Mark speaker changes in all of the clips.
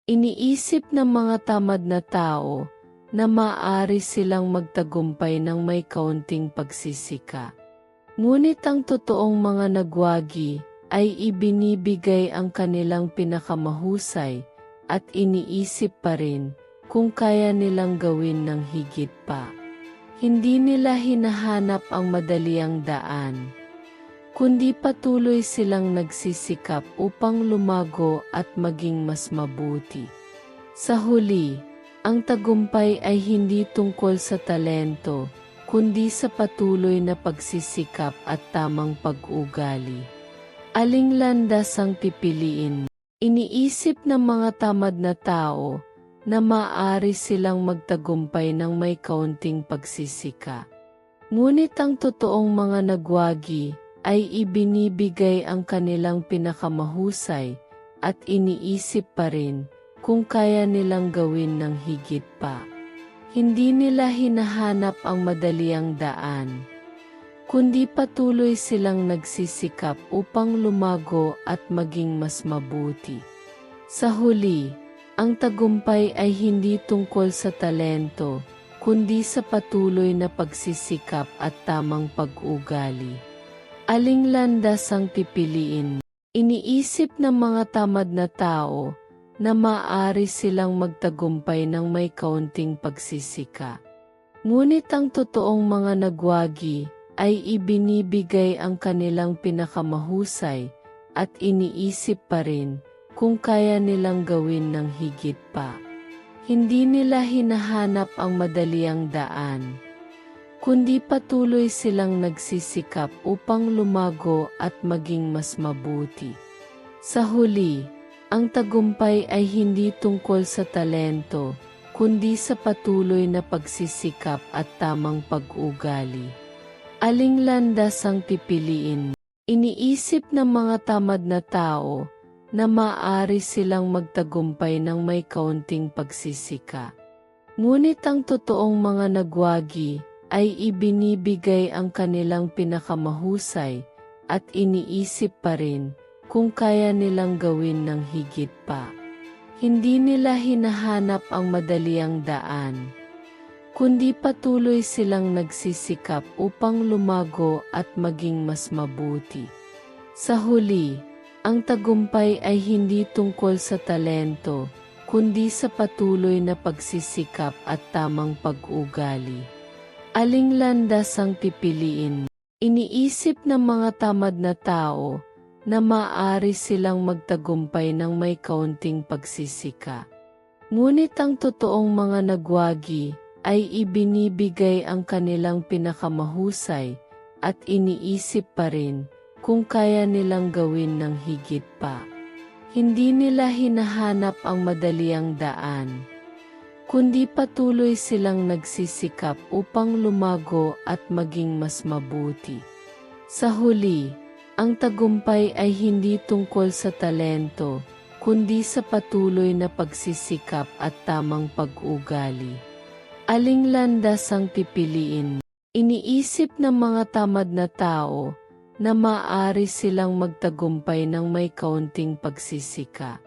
Speaker 1: Iniisip ng mga tamad na tao na maaari silang magtagumpay ng may kaunting pagsisika. Ngunit ang totoong mga nagwagi ay ibinibigay ang kanilang pinakamahusay at iniisip pa rin kung kaya nilang gawin ng higit pa. Hindi nila hinahanap ang madaliang daan, kundi patuloy silang nagsisikap upang lumago at maging mas mabuti. Sa huli, ang tagumpay ay hindi tungkol sa talento, kundi sa patuloy na pagsisikap at tamang pag-ugali. Aling landas ang pipiliin? Iniisip ng mga tamad na tao na maaari silang magtagumpay ng may kaunting pagsisika. Ngunit ang totoong mga nagwagi ay ibinibigay ang kanilang pinakamahusay at iniisip pa rin kung kaya nilang gawin ng higit pa. Hindi nila hinahanap ang madaliang daan, kundi patuloy silang nagsisikap upang lumago at maging mas mabuti. Sa huli, ang tagumpay ay hindi tungkol sa talento, kundi sa patuloy na pagsisikap at tamang pag-ugali. Aling landas ang pipiliin? Iniisip ng mga tamad na tao na maaari silang magtagumpay ng may kaunting pagsisika. Ngunit ang totoong mga nagwagi ay ibinibigay ang kanilang pinakamahusay at iniisip pa rin kung kaya nilang gawin ng higit pa. Hindi nila hinahanap ang madaliang daan, kundi patuloy silang nagsisikap upang lumago at maging mas mabuti. Sa huli, ang tagumpay ay hindi tungkol sa talento, kundi sa patuloy na pagsisikap at tamang pag-ugali. Aling landas ang pipiliin? Iniisip ng mga tamad na tao na maaari silang magtagumpay ng may kaunting pagsisika. Ngunit ang totoong mga nagwagi ay ibinibigay ang kanilang pinakamahusay at iniisip pa rin kung kaya nilang gawin ng higit pa. Hindi nila hinahanap ang madaliang daan, kundi patuloy silang nagsisikap upang lumago at maging mas mabuti. Sa huli, ang tagumpay ay hindi tungkol sa talento, kundi sa patuloy na pagsisikap at tamang pag-ugali. Aling landas ang pipiliin? Iniisip ng mga tamad na tao na maaari silang magtagumpay ng may kaunting pagsisika. Ngunit ang totoong mga nagwagi ay ibinibigay ang kanilang pinakamahusay at iniisip pa rin kung kaya nilang gawin ng higit pa. Hindi nila hinahanap ang madaliang daan, kundi patuloy silang nagsisikap upang lumago at maging mas mabuti. Sa huli, ang tagumpay ay hindi tungkol sa talento, kundi sa patuloy na pagsisikap at tamang pag-ugali. Aling landas ang pipiliin? Iniisip ng mga tamad na tao na maaari silang magtagumpay ng may kaunting pagsisika.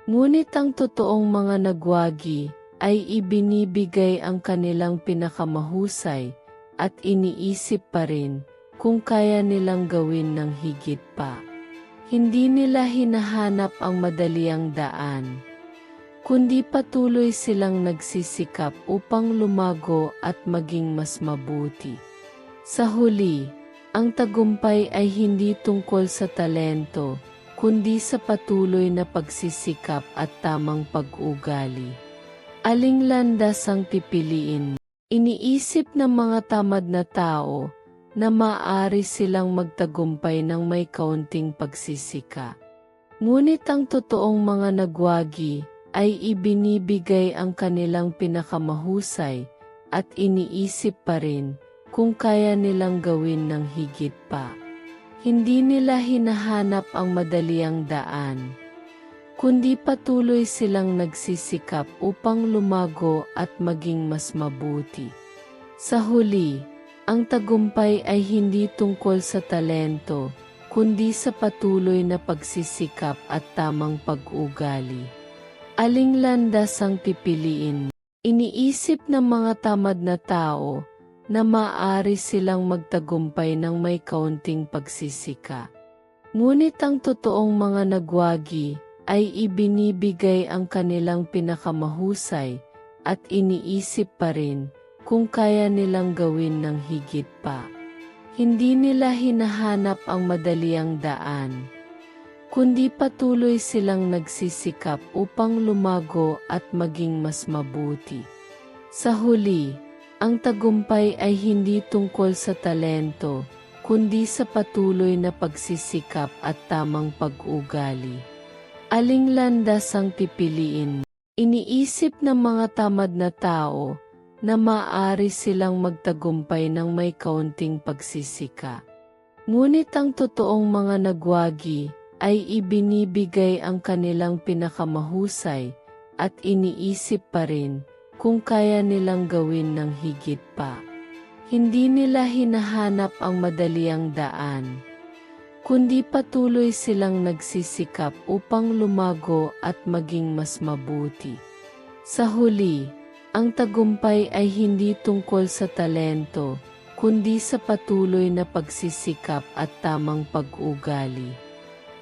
Speaker 1: Ngunit ang totoong mga nagwagi ay ibinibigay ang kanilang pinakamahusay at iniisip pa rin kung kaya nilang gawin ng higit pa. Hindi nila hinahanap ang madaliang daan, kundi patuloy silang nagsisikap upang lumago at maging mas mabuti. Sa huli, ang tagumpay ay hindi tungkol sa talento, kundi sa patuloy na pagsisikap at tamang pag-ugali. Aling landas ang pipiliin? Iniisip ng mga tamad na tao na maaari silang magtagumpay ng may kaunting pagsisika. Ngunit ang totoong mga nagwagi ay ibinibigay ang kanilang pinakamahusay at iniisip pa rin kung kaya nilang gawin ng higit pa. Hindi nila hinahanap ang madaliang daan, kundi patuloy silang nagsisikap upang lumago at maging mas mabuti. Sa huli, ang tagumpay ay hindi tungkol sa talento, kundi sa patuloy na pagsisikap at tamang pag-ugali. Aling landas ang pipiliin? Iniisip ng mga tamad na tao na maaari silang magtagumpay ng may kaunting pagsisika. Ngunit ang totoong mga nagwagi ay ibinibigay ang kanilang pinakamahusay at iniisip pa rin kung kaya nilang gawin ng higit pa. Hindi nila hinahanap ang madaliang daan, kundi patuloy silang nagsisikap upang lumago at maging mas mabuti. Sa huli, ang tagumpay ay hindi tungkol sa talento, kundi sa patuloy na pagsisikap at tamang pag-ugali. Aling landas ang pipiliin? Iniisip ng mga tamad na tao na maaari silang magtagumpay ng may kaunting pagsisika. Ngunit ang totoong mga nagwagi ay ibinibigay ang kanilang pinakamahusay at iniisip pa rin kung kaya nilang gawin ng higit pa. Hindi nila hinahanap ang madaliang daan, kundi patuloy silang nagsisikap upang lumago at maging mas mabuti. Sa huli, ang tagumpay ay hindi tungkol sa talento, kundi sa patuloy na pagsisikap at tamang pag-ugali.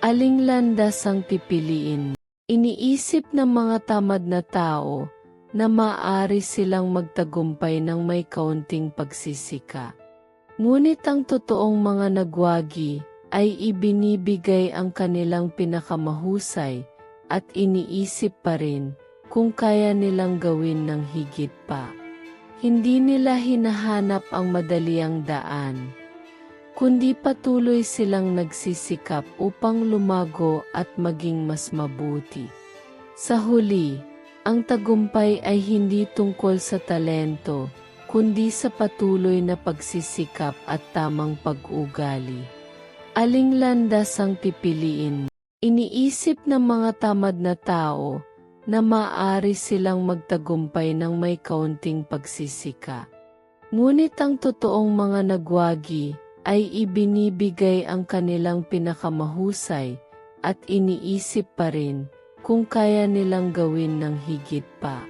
Speaker 1: Aling landas ang pipiliin? Iniisip ng mga tamad na tao na maaari silang magtagumpay ng may kaunting pagsisika. Ngunit ang totoong mga nagwagi ay ibinibigay ang kanilang pinakamahusay at iniisip pa rin kung kaya nilang gawin ng higit pa. Hindi nila hinahanap ang madaliang daan, kundi patuloy silang nagsisikap upang lumago at maging mas mabuti. Sa huli, ang tagumpay ay hindi tungkol sa talento, kundi sa patuloy na pagsisikap at tamang pag-ugali. Aling landas ang pipiliin? Iniisip ng mga tamad na tao na maaari silang magtagumpay ng may kaunting pagsisika. Ngunit ang totoong mga nagwagi ay ibinibigay ang kanilang pinakamahusay at iniisip pa rin kung kaya nilang gawin ng higit pa.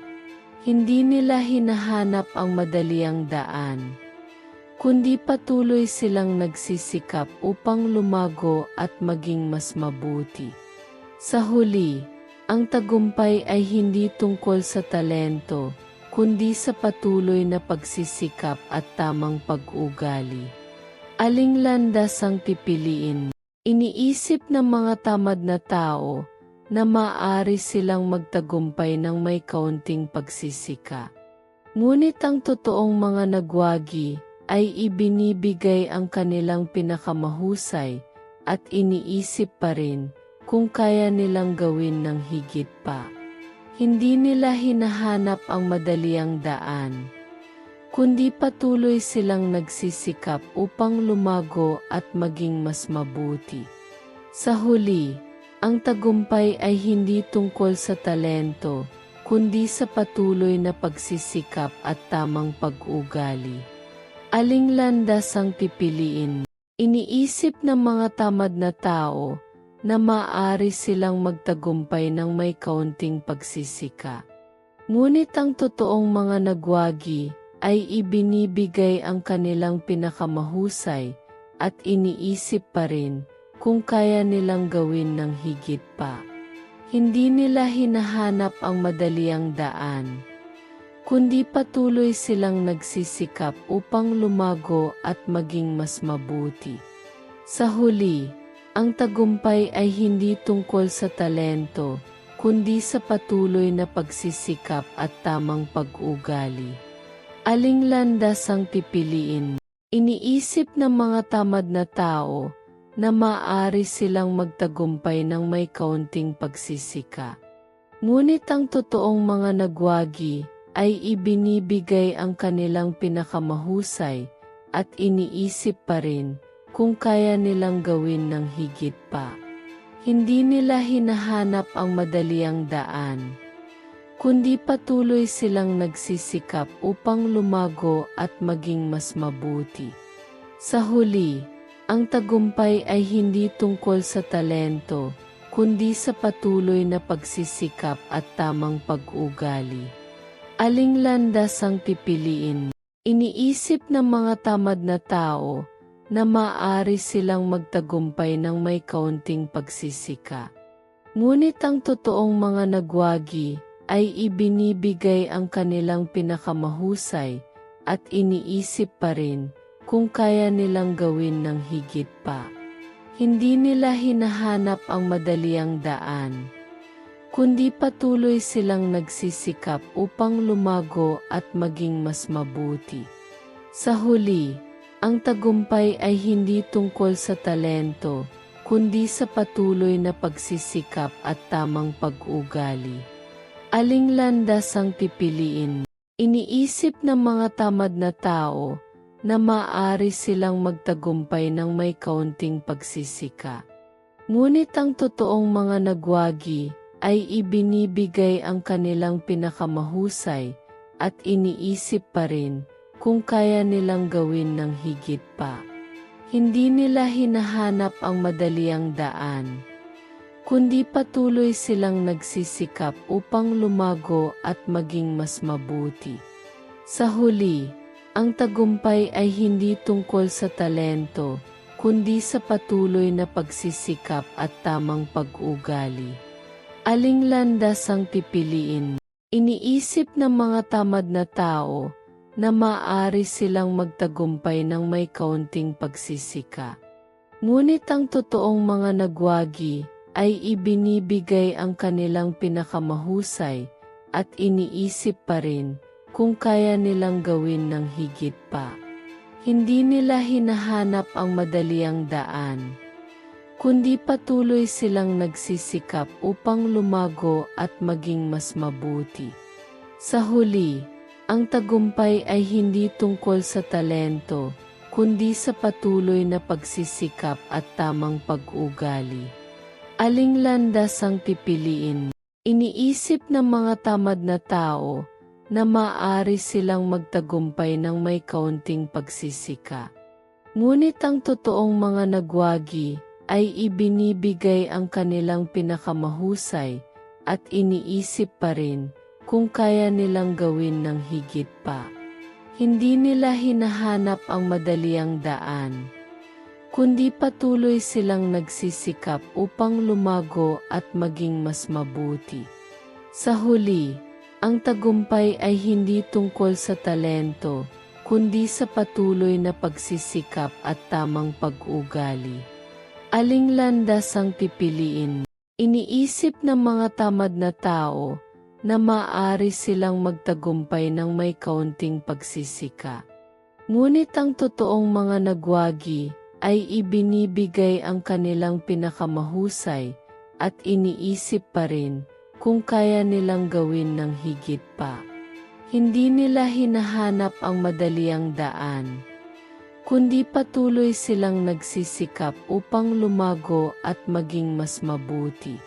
Speaker 1: Hindi nila hinahanap ang madaliang daan, kundi patuloy silang nagsisikap upang lumago at maging mas mabuti. Sa huli, ang tagumpay ay hindi tungkol sa talento, kundi sa patuloy na pagsisikap at tamang pag-ugali. Aling landas ang pipiliin? Iniisip ng mga tamad na tao na maaari silang magtagumpay ng may kaunting pagsisika. Ngunit ang totoong mga nagwagi ay ibinibigay ang kanilang pinakamahusay at iniisip pa rin kung kaya nilang gawin ng higit pa. Hindi nila hinahanap ang madaliang daan, kundi patuloy silang nagsisikap upang lumago at maging mas mabuti. Sa huli, ang tagumpay ay hindi tungkol sa talento, kundi sa patuloy na pagsisikap at tamang pag-ugali. Aling landas ang pipiliin? Iniisip ng mga tamad na tao na maaari silang magtagumpay ng may kaunting pagsisika. Ngunit ang totoong mga nagwagi ay ibinibigay ang kanilang pinakamahusay at iniisip pa rin kung kaya nilang gawin ng higit pa. Hindi nila hinahanap ang madaliang daan, kundi patuloy silang nagsisikap upang lumago at maging mas mabuti. Sa huli, ang tagumpay ay hindi tungkol sa talento, kundi sa patuloy na pagsisikap at tamang pag-ugali. Aling landas ang pipiliin? Iniisip ng mga tamad na tao na maaari silang magtagumpay ng may kaunting pagsisika. Ngunit ang totoong mga nagwagi ay ibinibigay ang kanilang pinakamahusay at iniisip pa rin kung kaya nilang gawin ng higit pa. Hindi nila hinahanap ang madaliang daan, kundi patuloy silang nagsisikap upang lumago at maging mas mabuti. Sa huli, ang tagumpay ay hindi tungkol sa talento, kundi sa patuloy na pagsisikap at tamang pag-ugali. Aling landas ang pipiliin? Iniisip ng mga tamad na tao na maaari silang magtagumpay ng may kaunting pagsisika. Ngunit ang totoong mga nagwagi ay ibinibigay ang kanilang pinakamahusay at iniisip pa rin kung kaya nilang gawin ng higit pa. Hindi nila hinahanap ang madaliang daan, kundi patuloy silang nagsisikap upang lumago at maging mas mabuti. Sa huli, ang tagumpay ay hindi tungkol sa talento, kundi sa patuloy na pagsisikap at tamang pag-ugali. Aling landas ang pipiliin? Iniisip ng mga tamad na tao na maaari silang magtagumpay ng may kaunting pagsisika. Ngunit ang totoong mga nagwagi ay ibinibigay ang kanilang pinakamahusay at iniisip pa rin kung kaya nilang gawin ng higit pa. Hindi nila hinahanap ang madaliang daan, kundi patuloy silang nagsisikap upang lumago at maging mas mabuti. Sa huli, ang tagumpay ay hindi tungkol sa talento, kundi sa patuloy na pagsisikap at tamang pag-ugali. Aling landas ang pipiliin? Iniisip ng mga tamad na tao na maaari silang magtagumpay ng may kaunting pagsisika. Ngunit ang totoong mga nagwagi ay ibinibigay ang kanilang pinakamahusay at iniisip pa rin kung kaya nilang gawin ng higit pa. Hindi nila hinahanap ang madaliang daan, kundi patuloy silang nagsisikap upang lumago at maging mas mabuti. Sa huli, ang tagumpay ay hindi tungkol sa talento, kundi sa patuloy na pagsisikap at tamang pag-ugali. Aling landas ang pipiliin? Iniisip ng mga tamad na tao na maaari silang magtagumpay ng may kaunting pagsisika. Ngunit ang totoong mga nagwagi ay ibinibigay ang kanilang pinakamahusay at iniisip pa rin kung kaya nilang gawin ng higit pa. Hindi nila hinahanap ang madaliang daan, kundi patuloy silang nagsisikap upang lumago at maging mas mabuti. Sa huli, ang tagumpay ay hindi tungkol sa talento, kundi sa patuloy na pagsisikap at tamang pag-ugali. Aling landas ang pipiliin? Iniisip ng mga tamad na tao na maaari silang magtagumpay ng may kaunting pagsisika. Ngunit ang totoong mga nagwagi ay ibinibigay ang kanilang pinakamahusay at iniisip pa rin kung kaya nilang gawin ng higit pa. Hindi nila hinahanap ang madaliang daan, kundi patuloy silang nagsisikap upang lumago at maging mas mabuti.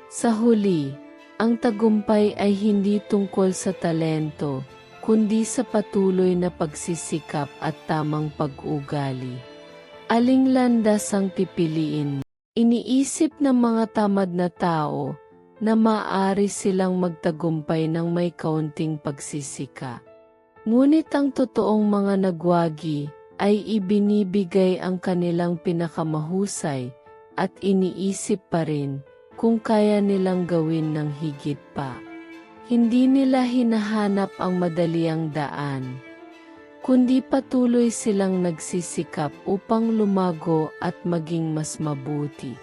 Speaker 1: Sa huli, ang tagumpay ay hindi tungkol sa talento, kundi sa patuloy na pagsisikap at tamang pag-ugali. Aling landas ang pipiliin? Iniisip ng mga tamad na tao na maaari silang magtagumpay ng may kaunting pagsisika. Ngunit ang totoong mga nagwagi ay ibinibigay ang kanilang pinakamahusay at iniisip pa rin kung kaya nilang gawin ng higit pa. Hindi nila hinahanap ang madaliang daan, kundi patuloy silang nagsisikap upang lumago at maging mas mabuti.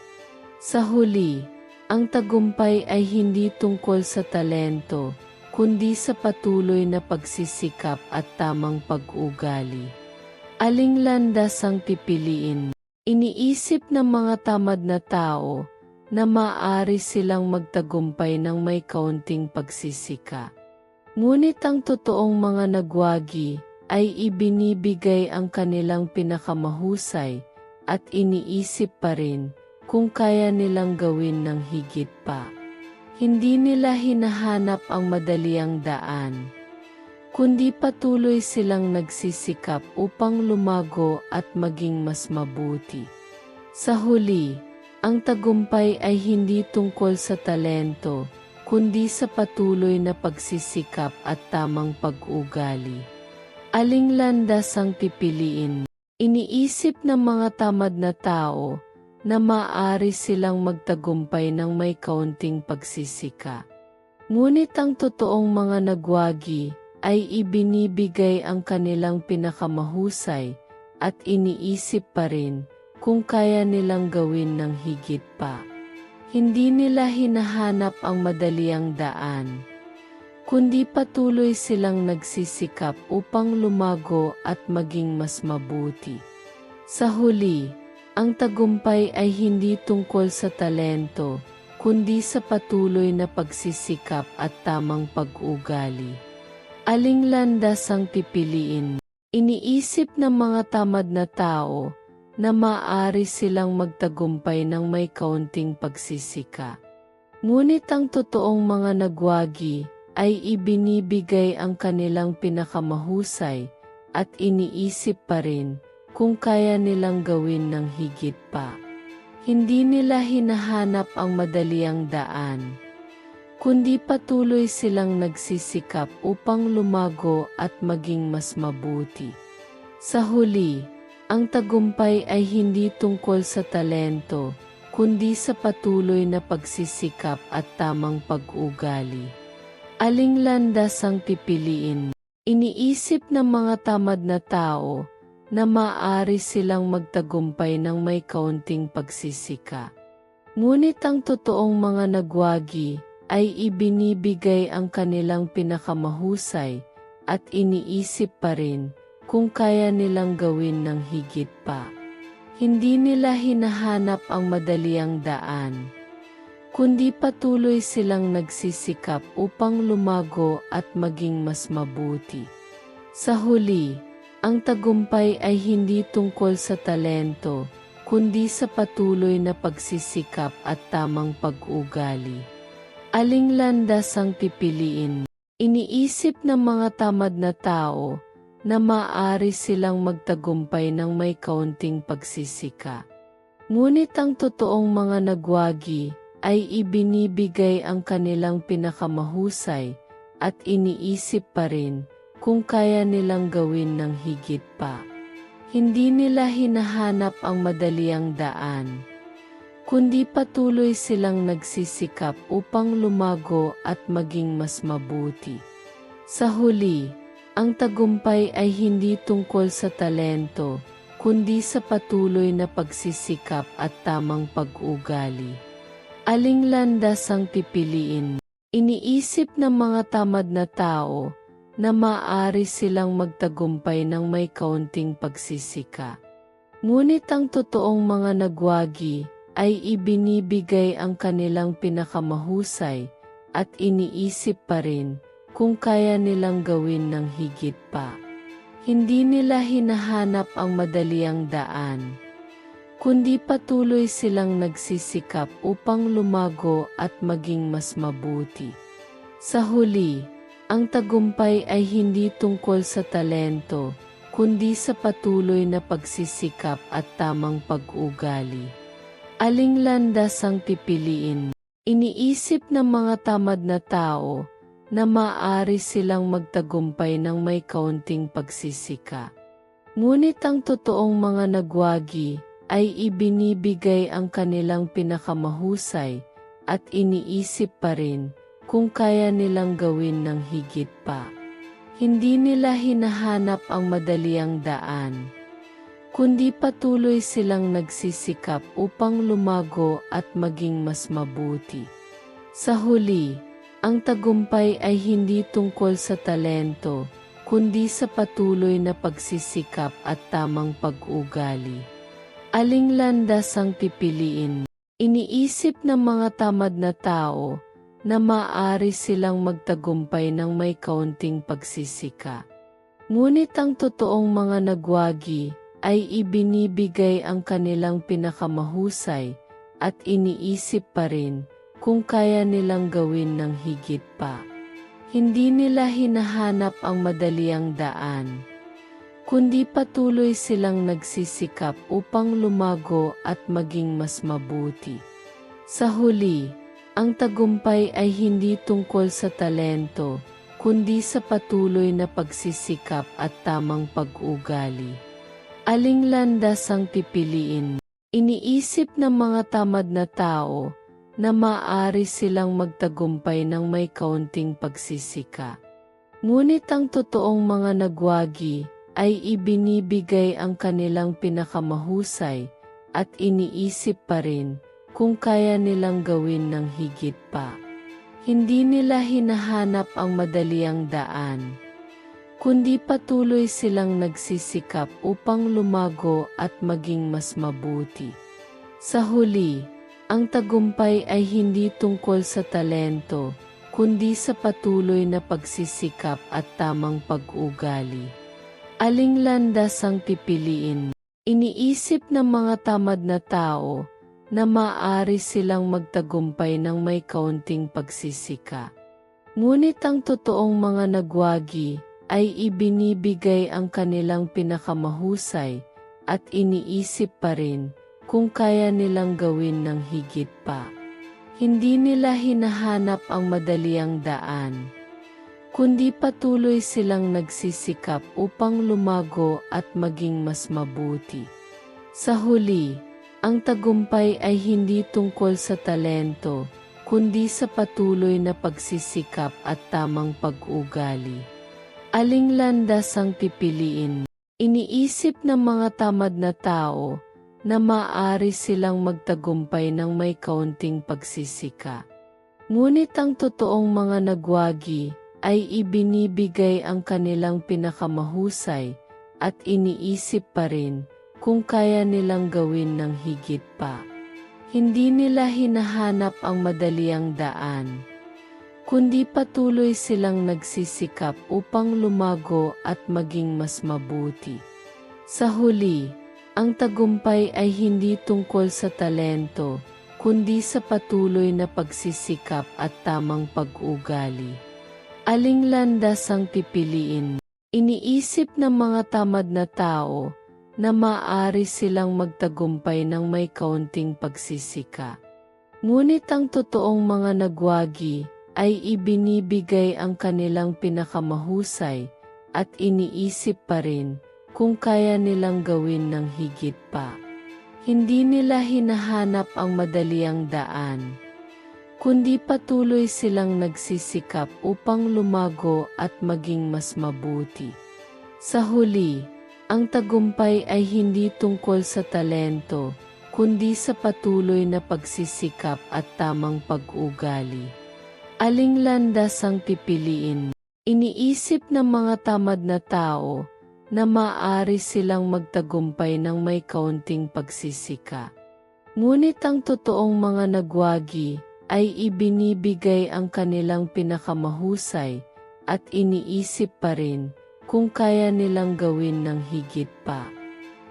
Speaker 1: Sa huli, ang tagumpay ay hindi tungkol sa talento, kundi sa patuloy na pagsisikap at tamang pag-ugali. Aling landas ang pipiliin? Iniisip ng mga tamad na tao na maaari silang magtagumpay ng may kaunting pagsisika. Ngunit ang totoong mga nagwagi ay ibinibigay ang kanilang pinakamahusay at iniisip pa rin kung kaya nilang gawin ng higit pa. Hindi nila hinahanap ang madaliang daan, kundi patuloy silang nagsisikap upang lumago at maging mas mabuti. Sa huli, ang tagumpay ay hindi tungkol sa talento, kundi sa patuloy na pagsisikap at tamang pag-ugali. Aling landas ang pipiliin? Iniisip ng mga tamad na tao na maaari silang magtagumpay ng may kaunting pagsisika. Ngunit ang totoong mga nagwagi ay ibinibigay ang kanilang pinakamahusay at iniisip pa rin kung kaya nilang gawin ng higit pa. Hindi nila hinahanap ang madaliang daan, kundi patuloy silang nagsisikap upang lumago at maging mas mabuti. Sa huli, ang tagumpay ay hindi tungkol sa talento, kundi sa patuloy na pagsisikap at tamang pag-ugali. Aling landas ang pipiliin? Iniisip ng mga tamad na tao na maaari silang magtagumpay ng may kaunting pagsisika. Ngunit ang totoong mga nagwagi ay ibinibigay ang kanilang pinakamahusay at iniisip pa rin kung kaya nilang gawin ng higit pa. Hindi nila hinahanap ang madaliang daan, kundi patuloy silang nagsisikap upang lumago at maging mas mabuti. Sa huli, ang tagumpay ay hindi tungkol sa talento, kundi sa patuloy na pagsisikap at tamang pag-ugali. Aling landas ang pipiliin? Iniisip ng mga tamad na tao na maaari silang magtagumpay ng may kaunting pagsisika. Ngunit ang totoong mga nagwagi ay ibinibigay ang kanilang pinakamahusay at iniisip pa rin kung kaya nilang gawin ng higit pa. Hindi nila hinahanap ang madaliang daan, kundi patuloy silang nagsisikap upang lumago at maging mas mabuti. Sa huli, ang tagumpay ay hindi tungkol sa talento, kundi sa patuloy na pagsisikap at tamang pag-ugali. Aling landas ang pipiliin? Iniisip ng mga tamad na tao na maaari silang magtagumpay ng may kaunting pagsisika. Ngunit ang totoong mga nagwagi ay ibinibigay ang kanilang pinakamahusay at iniisip pa rin kung kaya nilang gawin ng higit pa. Hindi nila hinahanap ang madaliang daan, kundi patuloy silang nagsisikap upang lumago at maging mas mabuti. Sa huli, ang tagumpay ay hindi tungkol sa talento, kundi sa patuloy na pagsisikap at tamang pag-ugali. Aling landas ang pipiliin? Iniisip ng mga tamad na tao na maaari silang magtagumpay ng may kaunting pagsisika. Ngunit ang totoong mga nagwagi ay ibinibigay ang kanilang pinakamahusay at iniisip pa rin kung kaya nilang gawin ng higit pa. Hindi nila hinahanap ang madaliang daan, kundi patuloy silang nagsisikap upang lumago at maging mas mabuti. Sa huli, ang tagumpay ay hindi tungkol sa talento, kundi sa patuloy na pagsisikap at tamang pag-ugali. Aling landas ang pipiliin? Iniisip ng mga tamad na tao na maaari silang magtagumpay ng may kaunting pagsisika. Ngunit ang totoong mga nagwagi ay ibinibigay ang kanilang pinakamahusay at iniisip pa rin kung kaya nilang gawin ng higit pa. Hindi nila hinahanap ang madaliang daan, kundi patuloy silang nagsisikap upang lumago at maging mas mabuti. Sa huli, ang tagumpay ay hindi tungkol sa talento, kundi sa patuloy na pagsisikap at tamang pag-ugali. Aling landas ang pipiliin? Iniisip ng mga tamad na tao na maaari silang magtagumpay ng may kaunting pagsisika. Ngunit ang totoong mga nagwagi ay ibinibigay ang kanilang pinakamahusay at iniisip pa rin kung kaya nilang gawin ng higit pa. Hindi nila hinahanap ang madaliang daan, kundi patuloy silang nagsisikap upang lumago at maging mas mabuti. Sa huli, ang tagumpay ay hindi tungkol sa talento, kundi sa patuloy na pagsisikap at tamang pag-ugali. Aling landas ang pipiliin? Iniisip ng mga tamad na tao na maaari silang magtagumpay ng may kaunting pagsisika. Ngunit ang totoong mga nagwagi ay ibinibigay ang kanilang pinakamahusay at iniisip pa rin kung kaya nilang gawin ng higit pa. Hindi nila hinahanap ang madaliang daan, kundi patuloy silang nagsisikap upang lumago at maging mas mabuti. Sa huli, ang tagumpay ay hindi tungkol sa talento, kundi sa patuloy na pagsisikap at tamang pag-ugali. Aling landas ang pipiliin? Iniisip ng mga tamad na tao na maaari silang magtagumpay ng may kaunting pagsisika. Ngunit ang totoong mga nagwagi ay ibinibigay ang kanilang pinakamahusay at iniisip pa rin kung kaya nilang gawin ng higit pa. Hindi nila hinahanap ang madaliang daan, kundi patuloy silang nagsisikap upang lumago at maging mas mabuti. Sa huli, ang tagumpay ay hindi tungkol sa talento, kundi sa patuloy na pagsisikap at tamang pag-ugali. Aling landas ang pipiliin? Iniisip ng mga tamad na tao na maaari silang magtagumpay ng may kaunting pagsisika. Ngunit ang totoong mga nagwagi ay ibinibigay ang kanilang pinakamahusay at iniisip pa rin kung kaya nilang gawin ng higit pa. Hindi nila hinahanap ang madaliang daan, kundi patuloy silang nagsisikap upang lumago at maging mas mabuti. Sa huli, ang tagumpay ay hindi tungkol sa talento, kundi sa patuloy na pagsisikap at tamang pag-ugali. Aling landas ang pipiliin? Iniisip ng mga tamad na tao na maaari silang magtagumpay ng may kaunting pagsisika. Ngunit ang totoong mga nagwagi ay ibinibigay ang kanilang pinakamahusay at iniisip pa rin kung kaya nilang gawin ng higit pa. Hindi nila hinahanap ang madaliang daan, kundi patuloy silang nagsisikap upang lumago at maging mas mabuti. Sa huli, ang tagumpay ay hindi tungkol sa talento, kundi sa patuloy na pagsisikap at tamang pag-ugali. Aling landas ang pipiliin? Iniisip ng mga tamad na tao na maaari silang magtagumpay ng may kaunting pagsisika. Ngunit ang totoong mga nagwagi ay ibinibigay ang kanilang pinakamahusay at iniisip pa rin kung kaya nilang gawin ng higit pa.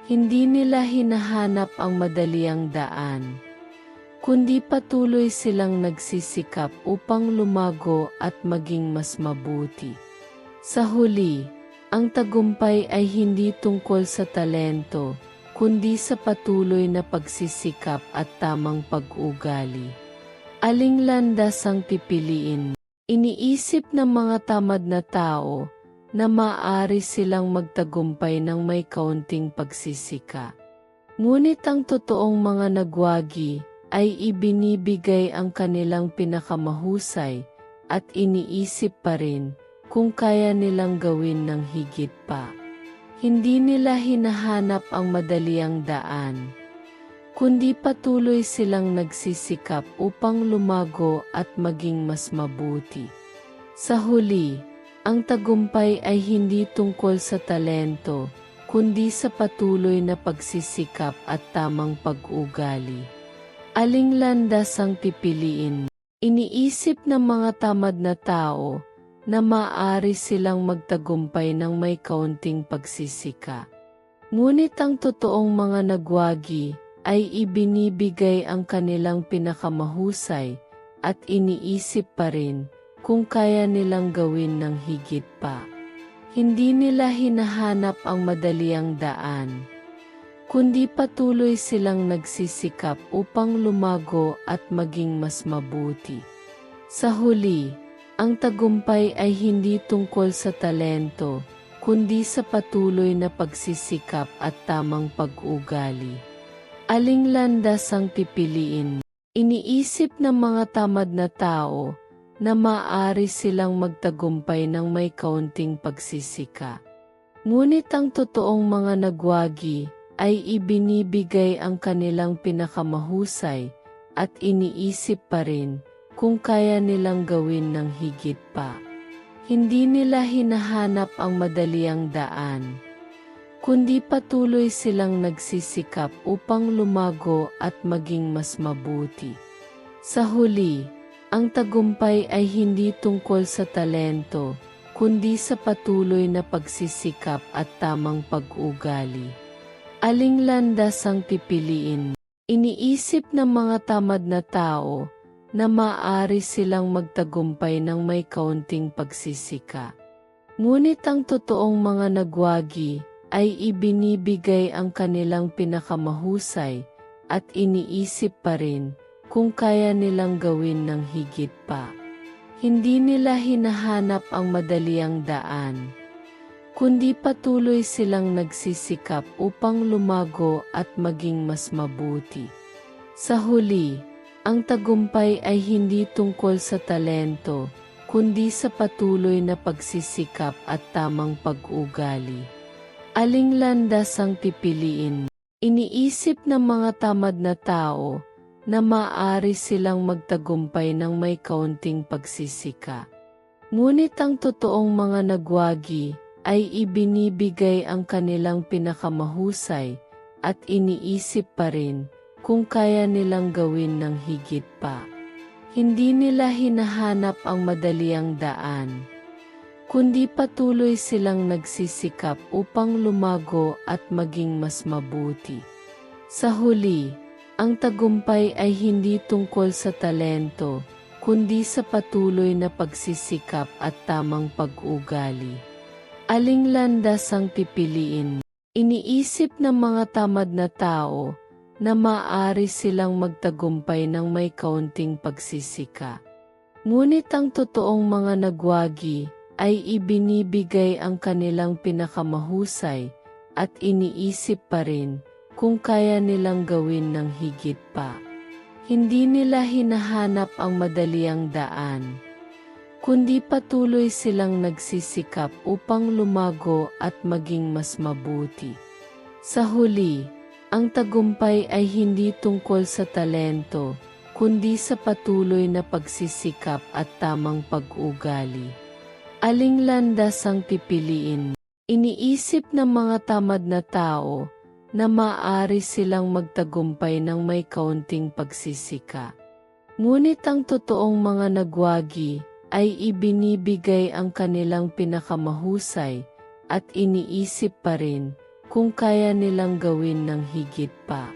Speaker 1: Hindi nila hinahanap ang madaliang daan, kundi patuloy silang nagsisikap upang lumago at maging mas mabuti. Sa huli, ang tagumpay ay hindi tungkol sa talento, kundi sa patuloy na pagsisikap at tamang pag-ugali. Aling landas ang pipiliin? Iniisip ng mga tamad na tao na maaari silang magtagumpay ng may kaunting pagsisika. Ngunit ang totoong mga nagwagi ay ibinibigay ang kanilang pinakamahusay at iniisip pa rin kung kaya nilang gawin ng higit pa. Hindi nila hinahanap ang madaliang daan, kundi patuloy silang nagsisikap upang lumago at maging mas mabuti. Sa huli, ang tagumpay ay hindi tungkol sa talento, kundi sa patuloy na pagsisikap at tamang pag-ugali. Aling landas ang pipiliin? Iniisip ng mga tamad na tao na maaari silang magtagumpay ng may kaunting pagsisika. Ngunit ang totoong mga nagwagi ay ibinibigay ang kanilang pinakamahusay at iniisip pa rin kung kaya nilang gawin ng higit pa. Hindi nila hinahanap ang madaliang daan, kundi patuloy silang nagsisikap upang lumago at maging mas mabuti. Sa huli, ang tagumpay ay hindi tungkol sa talento, kundi sa patuloy na pagsisikap at tamang pag-ugali. Aling landas ang pipiliin? Iniisip ng mga tamad na tao na maaari silang magtagumpay ng may kaunting pagsisika. Ngunit ang totoong mga nagwagi ay ibinibigay ang kanilang pinakamahusay at iniisip pa rin kung kaya nilang gawin ng higit pa. Hindi nila hinahanap ang madaliang daan, kundi patuloy silang nagsisikap upang lumago at maging mas mabuti. Sa huli, ang tagumpay ay hindi tungkol sa talento, kundi sa patuloy na pagsisikap at tamang pag-ugali. Aling landas ang pipiliin? Iniisip ng mga tamad na tao na maaari silang magtagumpay ng may kaunting pagsisika. Ngunit ang totoong mga nagwagi ay ibinibigay ang kanilang pinakamahusay at iniisip pa rin kung kaya nilang gawin ng higit pa. Hindi nila hinahanap ang madaliang daan, kundi patuloy silang nagsisikap upang lumago at maging mas mabuti. Sa huli, ang tagumpay ay hindi tungkol sa talento, kundi sa patuloy na pagsisikap at tamang pag-ugali. Aling landas ang pipiliin? Iniisip ng mga tamad na tao na maaari silang magtagumpay ng may kaunting pagsisika. Ngunit ang totoong mga nagwagi ay ibinibigay ang kanilang pinakamahusay at iniisip pa rin kung kaya nilang gawin ng higit pa. Hindi nila hinahanap ang madaliang daan, kundi patuloy silang nagsisikap upang lumago at maging mas mabuti. Sa huli, ang tagumpay ay hindi tungkol sa talento, kundi sa patuloy na pagsisikap at tamang pag-ugali. Aling landas ang pipiliin? Iniisip ng mga tamad na tao na maaari silang magtagumpay ng may kaunting pagsisika. Ngunit ang totoong mga nagwagi ay ibinibigay ang kanilang pinakamahusay at iniisip pa rin kung kaya nilang gawin ng higit pa. Hindi nila hinahanap ang madaliang daan, kundi patuloy silang nagsisikap upang lumago at maging mas mabuti. Sa huli, ang tagumpay ay hindi tungkol sa talento, kundi sa patuloy na pagsisikap at tamang pag-ugali. Aling landas ang pipiliin? Iniisip ng mga tamad na tao na maaari silang magtagumpay ng may kaunting pagsisika. Ngunit ang totoong mga nagwagi ay ibinibigay ang kanilang pinakamahusay at iniisip pa rin kung kaya nilang gawin ng higit pa.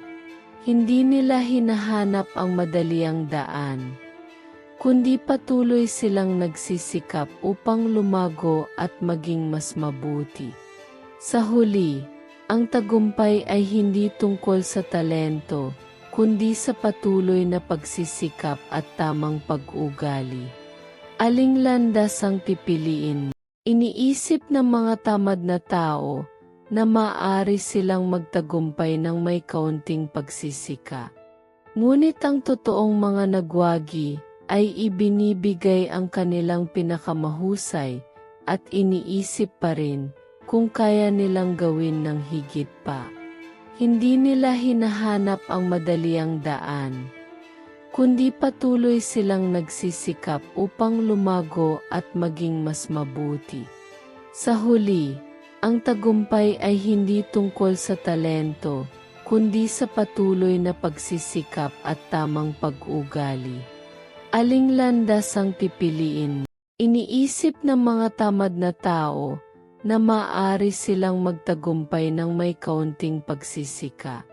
Speaker 1: Hindi nila hinahanap ang madaliang daan, kundi patuloy silang nagsisikap upang lumago at maging mas mabuti. Sa huli, ang tagumpay ay hindi tungkol sa talento, kundi sa patuloy na pagsisikap at tamang pag-ugali. Aling landas ang pipiliin? Iniisip ng mga tamad na tao na maaari silang magtagumpay ng may kaunting pagsisika. Ngunit ang totoong mga nagwagi ay ibinibigay ang kanilang pinakamahusay at iniisip pa rin kung kaya nilang gawin ng higit pa. Hindi nila hinahanap ang madaliang daan, kundi patuloy silang nagsisikap upang lumago at maging mas mabuti. Sa huli, ang tagumpay ay hindi tungkol sa talento, kundi sa patuloy na pagsisikap at tamang pag-ugali. Aling landas ang pipiliin? Iniisip ng mga tamad na tao na maaari silang magtagumpay ng may kaunting pagsisika.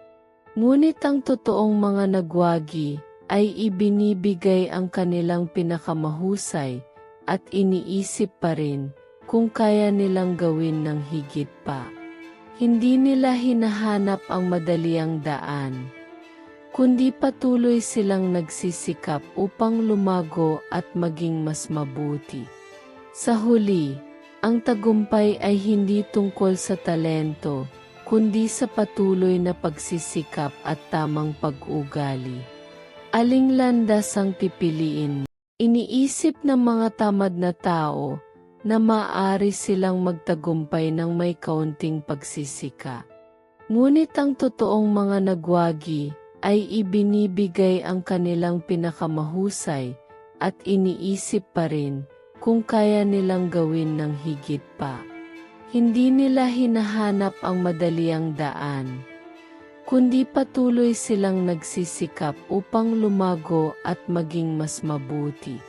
Speaker 1: Ngunit ang totoong mga nagwagi ay ibinibigay ang kanilang pinakamahusay at iniisip pa rin kung kaya nilang gawin ng higit pa. Hindi nila hinahanap ang madaliang daan, kundi patuloy silang nagsisikap upang lumago at maging mas mabuti. Sa huli, ang tagumpay ay hindi tungkol sa talento, kundi sa patuloy na pagsisikap at tamang pag-ugali. Aling landas ang pipiliin? Iniisip ng mga tamad na tao na maaari silang magtagumpay ng may kaunting pagsisika. Ngunit ang totoong mga nagwagi ay ibinibigay ang kanilang pinakamahusay at iniisip pa rin kung kaya nilang gawin ng higit pa. Hindi nila hinahanap ang madaliang daan, kundi patuloy silang nagsisikap upang lumago at maging mas mabuti.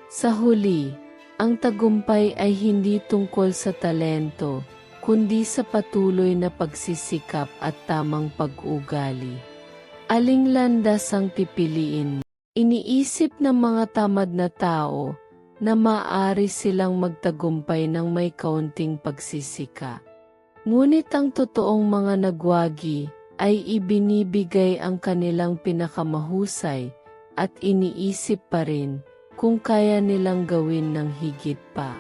Speaker 1: Sa huli, ang tagumpay ay hindi tungkol sa talento, kundi sa patuloy na pagsisikap at tamang pag-ugali. Aling landas ang pipiliin? Iniisip ng mga tamad na tao na maaari silang magtagumpay ng may kaunting pagsisika. Ngunit ang totoong mga nagwagi ay ibinibigay ang kanilang pinakamahusay at iniisip pa rin kung kaya nilang gawin ng higit pa.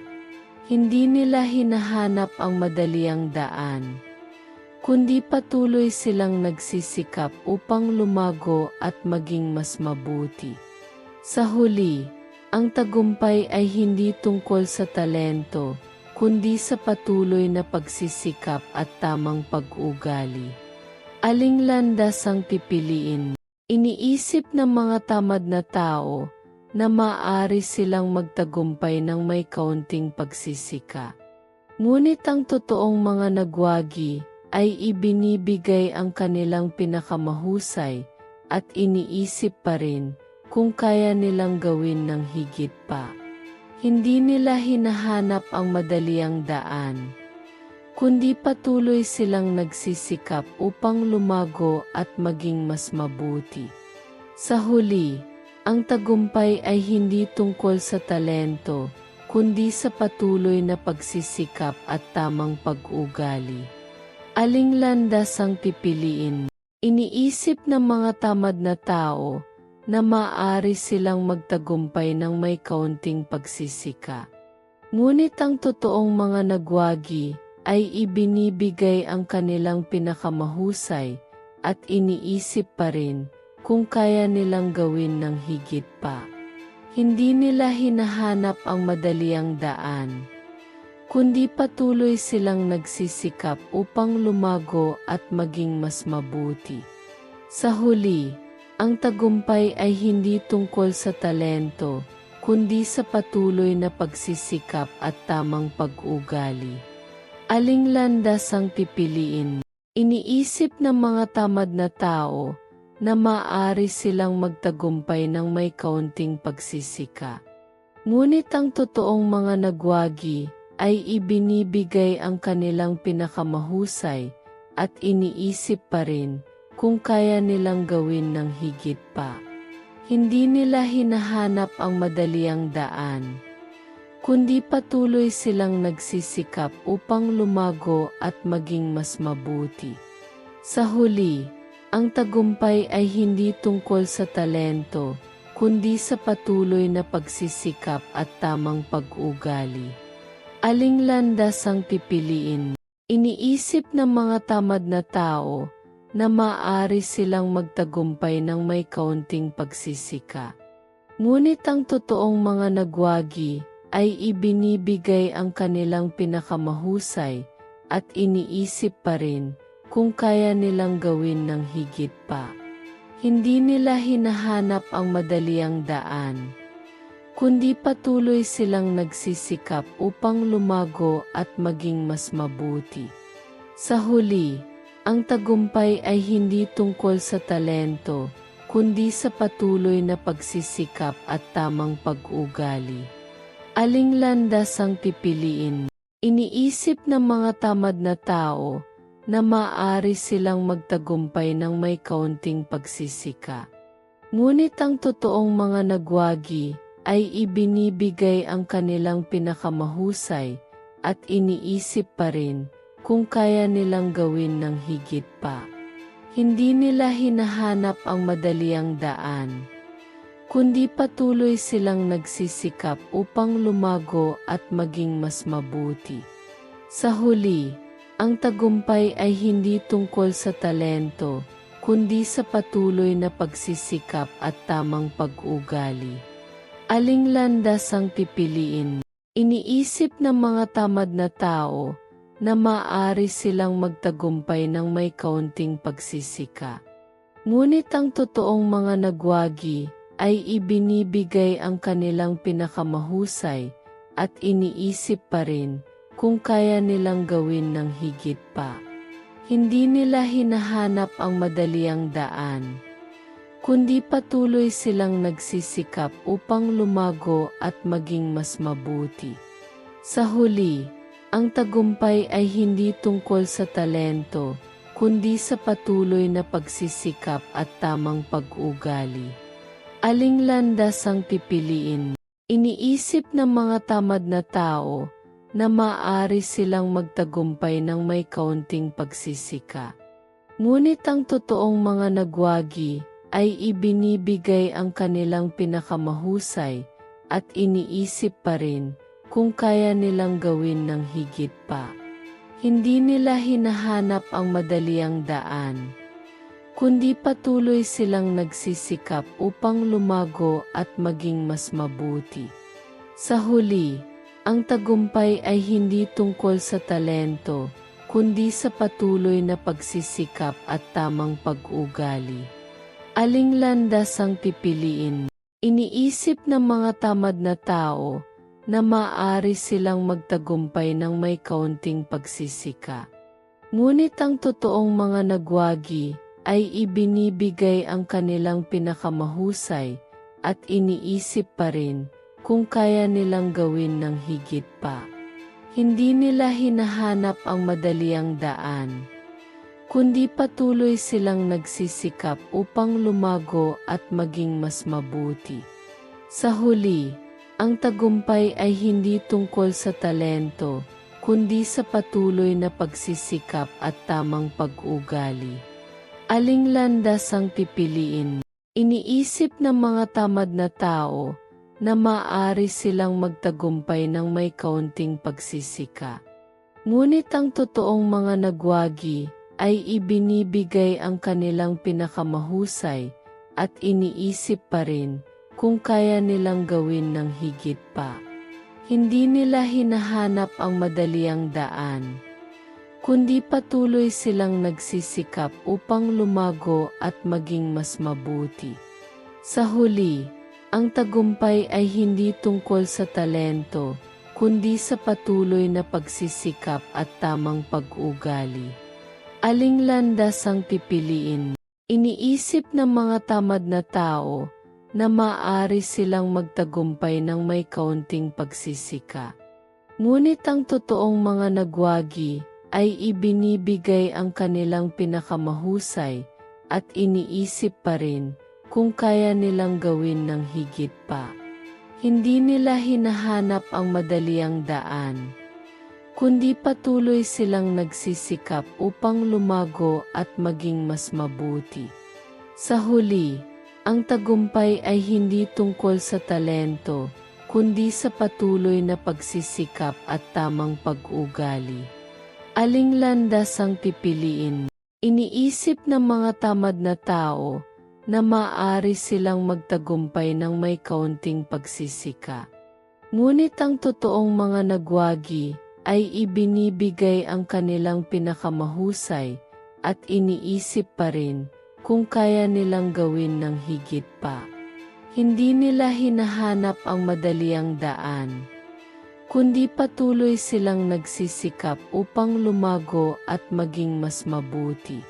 Speaker 1: Hindi nila hinahanap ang madaliang daan, kundi patuloy silang nagsisikap upang lumago at maging mas mabuti. Sa huli, ang tagumpay ay hindi tungkol sa talento, kundi sa patuloy na pagsisikap at tamang pag-ugali. Aling landas ang pipiliin? Iniisip ng mga tamad na tao na maaari silang magtagumpay ng may kaunting pagsisika. Ngunit ang totoong mga nagwagi ay ibinibigay ang kanilang pinakamahusay at iniisip pa rin kung kaya nilang gawin ng higit pa. Hindi nila hinahanap ang madaliang daan, kundi patuloy silang nagsisikap upang lumago at maging mas mabuti. Sa huli, ang tagumpay ay hindi tungkol sa talento, kundi sa patuloy na pagsisikap at tamang pag-ugali. Aling landas ang pipiliin? Iniisip ng mga tamad na tao na maaari silang magtagumpay ng may kaunting pagsisika. Ngunit ang totoong mga nagwagi ay ibinibigay ang kanilang pinakamahusay at iniisip pa rin kung kaya nilang gawin ng higit pa. Hindi nila hinahanap ang madaliang daan, kundi patuloy silang nagsisikap upang lumago at maging mas mabuti. Sa huli, ang tagumpay ay hindi tungkol sa talento, kundi sa patuloy na pagsisikap at tamang pag-ugali. Aling landas ang pipiliin? Iniisip ng mga tamad na tao na maaari silang magtagumpay ng may kaunting pagsisika. Ngunit ang totoong mga nagwagi ay ibinibigay ang kanilang pinakamahusay at iniisip pa rin kung kaya nilang gawin ng higit pa. Hindi nila hinahanap ang madaliang daan, kundi patuloy silang nagsisikap upang lumago at maging mas mabuti. Sa huli, ang tagumpay ay hindi tungkol sa talento, kundi sa patuloy na pagsisikap at tamang pag-ugali. Aling landas ang pipiliin? Iniisip ng mga tamad na tao na maaari silang magtagumpay ng may kaunting pagsisika. Ngunit ang totoong mga nagwagi ay ibinibigay ang kanilang pinakamahusay at iniisip pa rin kung kaya nilang gawin ng higit pa. Hindi nila hinahanap ang madaliang daan, kundi patuloy silang nagsisikap upang lumago at maging mas mabuti. Sa huli, ang tagumpay ay hindi tungkol sa talento, kundi sa patuloy na pagsisikap at tamang pag-ugali. Aling landas ang pipiliin? Iniisip ng mga tamad na tao na maaari silang magtagumpay ng may kaunting pagsisika. Ngunit ang totoong mga nagwagi ay ibinibigay ang kanilang pinakamahusay at iniisip pa rin kung kaya nilang gawin ng higit pa. Hindi nila hinahanap ang madaliang daan, kundi patuloy silang nagsisikap upang lumago at maging mas mabuti. Sa huli, ang tagumpay ay hindi tungkol sa talento, kundi sa patuloy na pagsisikap at tamang pag-ugali. Aling landas ang pipiliin? Iniisip ng mga tamad na tao na maaari silang magtagumpay ng may kaunting pagsisika. Ngunit ang totoong mga nagwagi ay ibinibigay ang kanilang pinakamahusay at iniisip pa rin kung kaya nilang gawin ng higit pa. Hindi nila hinahanap ang madaliang daan, kundi patuloy silang nagsisikap upang lumago at maging mas mabuti. Sa huli, ang tagumpay ay hindi tungkol sa talento, kundi sa patuloy na pagsisikap at tamang pag-ugali. Aling landas ang pipiliin? Iniisip ng mga tamad na tao na maaari silang magtagumpay ng may kaunting pagsisika. Ngunit ang totoong mga nagwagi ay ibinibigay ang kanilang pinakamahusay at iniisip pa rin kung kaya nilang gawin ng higit pa. Hindi nila hinahanap ang madaliang daan, kundi patuloy silang nagsisikap upang lumago at maging mas mabuti. Sa huli, ang tagumpay ay hindi tungkol sa talento, kundi sa patuloy na pagsisikap at tamang pag-ugali. Aling landas ang pipiliin? Iniisip ng mga tamad na tao na maaari silang magtagumpay ng may kaunting pagsisika. Ngunit ang totoong mga nagwagi ay ibinibigay ang kanilang pinakamahusay at iniisip pa rin kung kaya nilang gawin ng higit pa. Hindi nila hinahanap ang madaliang daan, kundi patuloy silang nagsisikap upang lumago at maging mas mabuti. Sa huli, ang tagumpay ay hindi tungkol sa talento, kundi sa patuloy na pagsisikap at tamang pag-ugali. Aling landas ang pipiliin? Iniisip ng mga tamad na tao na maaari silang magtagumpay ng may kaunting pagsisika. Ngunit ang totoong mga nagwagi ay ibinibigay ang kanilang pinakamahusay at iniisip pa rin kung kaya nilang gawin ng higit pa. Hindi nila hinahanap ang madaliang daan, kundi patuloy silang nagsisikap upang lumago at maging mas mabuti. Sa huli, ang tagumpay ay hindi tungkol sa talento, kundi sa patuloy na pagsisikap at tamang pag-ugali. Aling landas ang pipiliin? Iniisip ng mga tamad na tao na maaari silang magtagumpay ng may kaunting pagsisika. Ngunit ang totoong mga nagwagi ay ibinibigay ang kanilang pinakamahusay at iniisip pa rin kung kaya nilang gawin ng higit pa. Hindi nila hinahanap ang madaliang daan, kundi patuloy silang nagsisikap upang lumago at maging mas mabuti. Sa huli, ang tagumpay ay hindi tungkol sa talento, kundi sa patuloy na pagsisikap at tamang pag-ugali. Aling landas ang pipiliin? Iniisip ng mga tamad na tao na maaari silang magtagumpay ng may kaunting pagsisika. Ngunit ang totoong mga nagwagi ay ibinibigay ang kanilang pinakamahusay at iniisip pa rin kung kaya nilang gawin ng higit pa. Hindi nila hinahanap ang madaliang daan, kundi patuloy silang nagsisikap upang lumago at maging mas mabuti.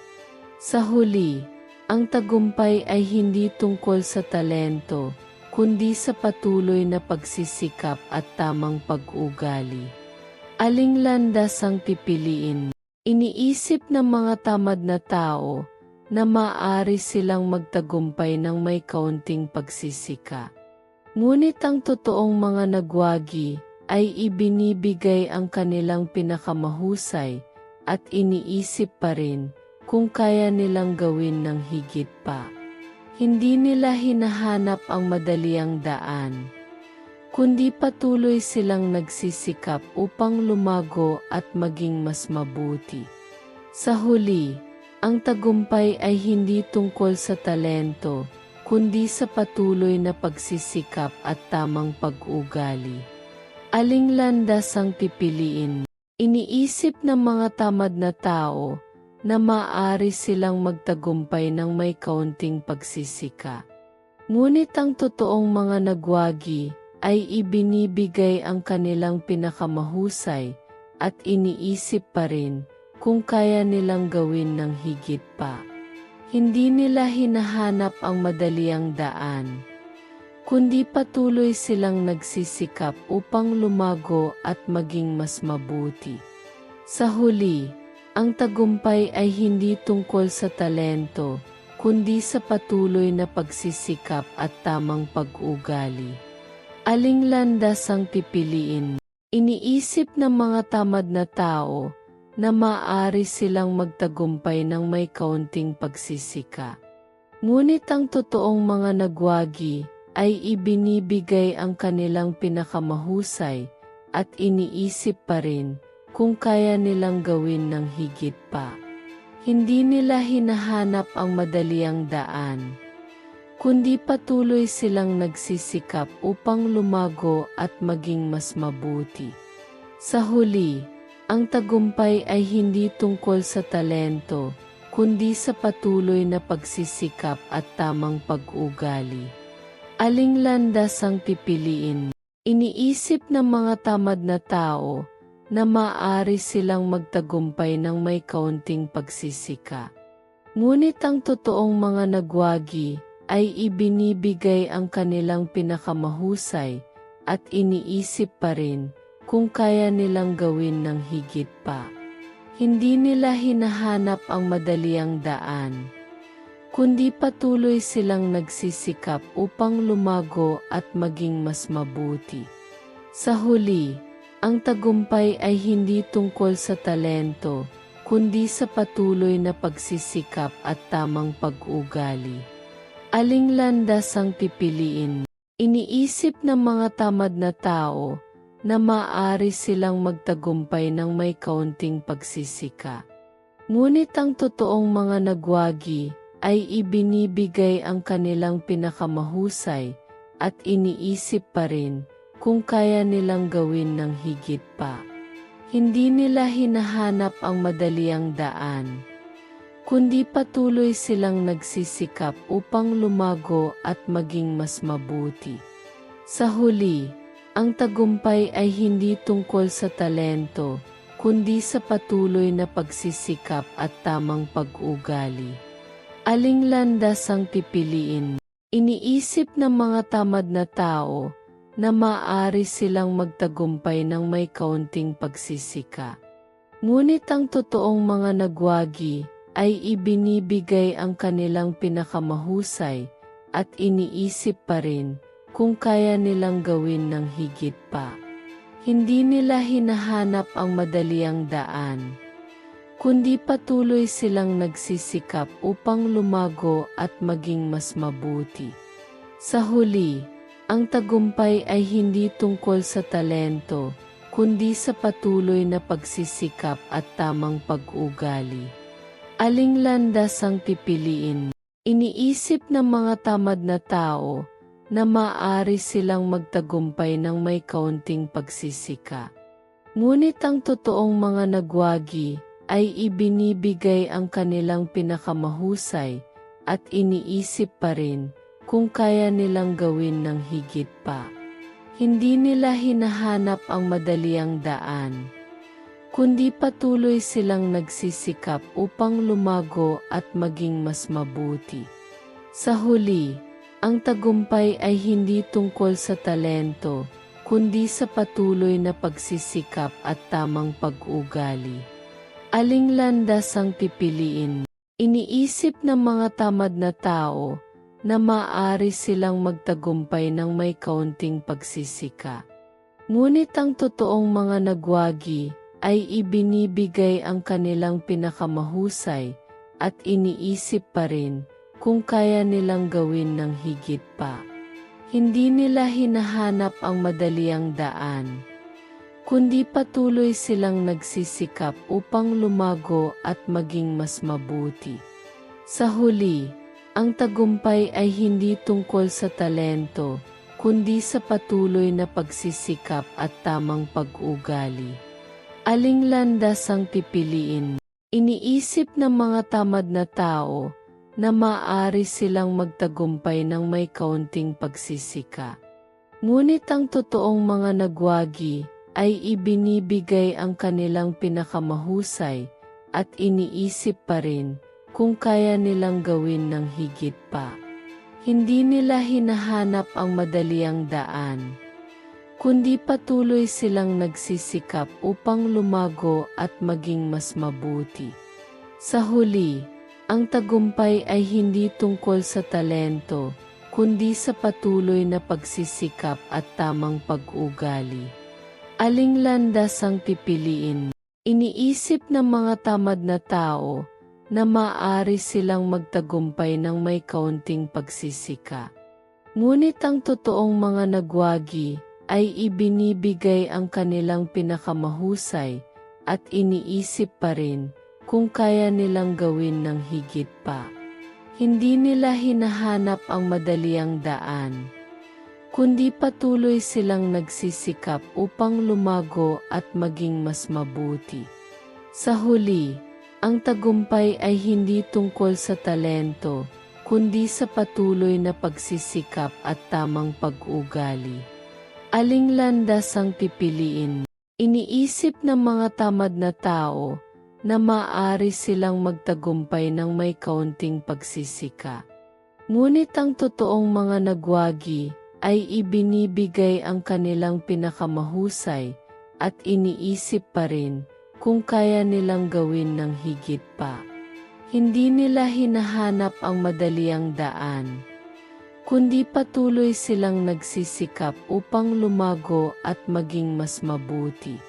Speaker 1: Sa huli, ang tagumpay ay hindi tungkol sa talento, kundi sa patuloy na pagsisikap at tamang pag-ugali. Aling landas ang pipiliin? Iniisip ng mga tamad na tao na maaari silang magtagumpay ng may kaunting pagsisika. Ngunit ang totoong mga nagwagi ay ibinibigay ang kanilang pinakamahusay at iniisip pa rin kung kaya nilang gawin ng higit pa. Hindi nila hinahanap ang madaliang daan, kundi patuloy silang nagsisikap upang lumago at maging mas mabuti. Sa huli, ang tagumpay ay hindi tungkol sa talento, kundi sa patuloy na pagsisikap at tamang pag-ugali. Aling landas ang pipiliin? Iniisip ng mga tamad na tao na maaari silang magtagumpay ng may kaunting pagsisika. Ngunit ang totoong mga nagwagi ay ibinibigay ang kanilang pinakamahusay at iniisip pa rin kung kaya nilang gawin ng higit pa. Hindi nila hinahanap ang madaliang daan, kundi patuloy silang nagsisikap upang lumago at maging mas mabuti. Sa huli, ang tagumpay ay hindi tungkol sa talento, kundi sa patuloy na pagsisikap at tamang pag-ugali. Aling landas ang pipiliin? Iniisip ng mga tamad na tao na maaari silang magtagumpay ng may kaunting pagsisika. Ngunit ang totoong mga nagwagi ay ibinibigay ang kanilang pinakamahusay at iniisip pa rin kung kaya nilang gawin ng higit pa. Hindi nila hinahanap ang madaliang daan, kundi patuloy silang nagsisikap upang lumago at maging mas mabuti. Sa huli, ang tagumpay ay hindi tungkol sa talento, kundi sa patuloy na pagsisikap at tamang pag-ugali. Aling landas ang pipiliin? Iniisip ng mga tamad na tao na maaari silang magtagumpay ng may kaunting pagsisika. Ngunit ang totoong mga nagwagi ay ibinibigay ang kanilang pinakamahusay at iniisip pa rin kung kaya nilang gawin ng higit pa. Hindi nila hinahanap ang madaliang daan, kundi patuloy silang nagsisikap upang lumago at maging mas mabuti. Sa huli, ang tagumpay ay hindi tungkol sa talento, kundi sa patuloy na pagsisikap at tamang pag-ugali. Aling landas ang pipiliin? Iniisip ng mga tamad na tao na maaari silang magtagumpay ng may kaunting pagsisika. Ngunit ang totoong mga nagwagi ay ibinibigay ang kanilang pinakamahusay at iniisip pa rin kung kaya nilang gawin ng higit pa. Hindi nila hinahanap ang madaliang daan, kundi patuloy silang nagsisikap upang lumago at maging mas mabuti. Sa huli, ang tagumpay ay hindi tungkol sa talento, kundi sa patuloy na pagsisikap at tamang pag-ugali. Aling landas ang pipiliin? Iniisip ng mga tamad na tao na maaari silang magtagumpay ng may kaunting pagsisika. Ngunit ang totoong mga nagwagi ay ibinibigay ang kanilang pinakamahusay at iniisip pa rin kung kaya nilang gawin ng higit pa. Hindi nila hinahanap ang madaliang daan, kundi patuloy silang nagsisikap upang lumago at maging mas mabuti. Sa huli, ang tagumpay ay hindi tungkol sa talento, kundi sa patuloy na pagsisikap at tamang pag-ugali. Aling landas ang pipiliin? Iniisip ng mga tamad na tao na maaari silang magtagumpay ng may kaunting pagsisika. Ngunit ang totoong mga nagwagi ay ibinibigay ang kanilang pinakamahusay at iniisip pa rin kung kaya nilang gawin ng higit pa. Hindi nila hinahanap ang madaliang daan, kundi patuloy silang nagsisikap upang lumago at maging mas mabuti. Sa huli, ang tagumpay ay hindi tungkol sa talento, kundi sa patuloy na pagsisikap at tamang pag-ugali. Aling landas ang pipiliin? Iniisip ng mga tamad na tao na maaari silang magtagumpay ng may kaunting pagsisika. Ngunit ang totoong mga nagwagi ay ibinibigay ang kanilang pinakamahusay at iniisip pa rin kung kaya nilang gawin ng higit pa. Hindi nila hinahanap ang madaliang daan, kundi patuloy silang nagsisikap upang lumago at maging mas mabuti. Sa huli, ang tagumpay ay hindi tungkol sa talento, kundi sa patuloy na pagsisikap at tamang pag-ugali. Aling landas ang pipiliin? Iniisip ng mga tamad na tao na maaari silang magtagumpay ng may kaunting pagsisika. Ngunit ang totoong mga nagwagi ay ibinibigay ang kanilang pinakamahusay at iniisip pa rin kung kaya nilang gawin ng higit pa. Hindi nila hinahanap ang madaliang daan, kundi patuloy silang nagsisikap upang lumago at maging mas mabuti. Sa huli, ang tagumpay ay hindi tungkol sa talento, kundi sa patuloy na pagsisikap at tamang pag-ugali. Aling landas ang pipiliin? Iniisip ng mga tamad na tao na maaari silang magtagumpay ng may kaunting pagsisika. Ngunit ang totoong mga nagwagi ay ibinibigay ang kanilang pinakamahusay at iniisip pa rin kung kaya nilang gawin ng higit pa. Hindi nila hinahanap ang madaliang daan, kundi patuloy silang nagsisikap upang lumago at maging mas mabuti. Sa huli, ang tagumpay ay hindi tungkol sa talento, kundi sa patuloy na pagsisikap at tamang pag-ugali. Aling landas ang pipiliin? Iniisip ng mga tamad na tao na maaari silang magtagumpay ng may kaunting pagsisika. Ngunit ang totoong mga nagwagi ay ibinibigay ang kanilang pinakamahusay at iniisip pa rin kung kaya nilang gawin ng higit pa. Hindi nila hinahanap ang madaliang daan, kundi patuloy silang nagsisikap upang lumago at maging mas mabuti.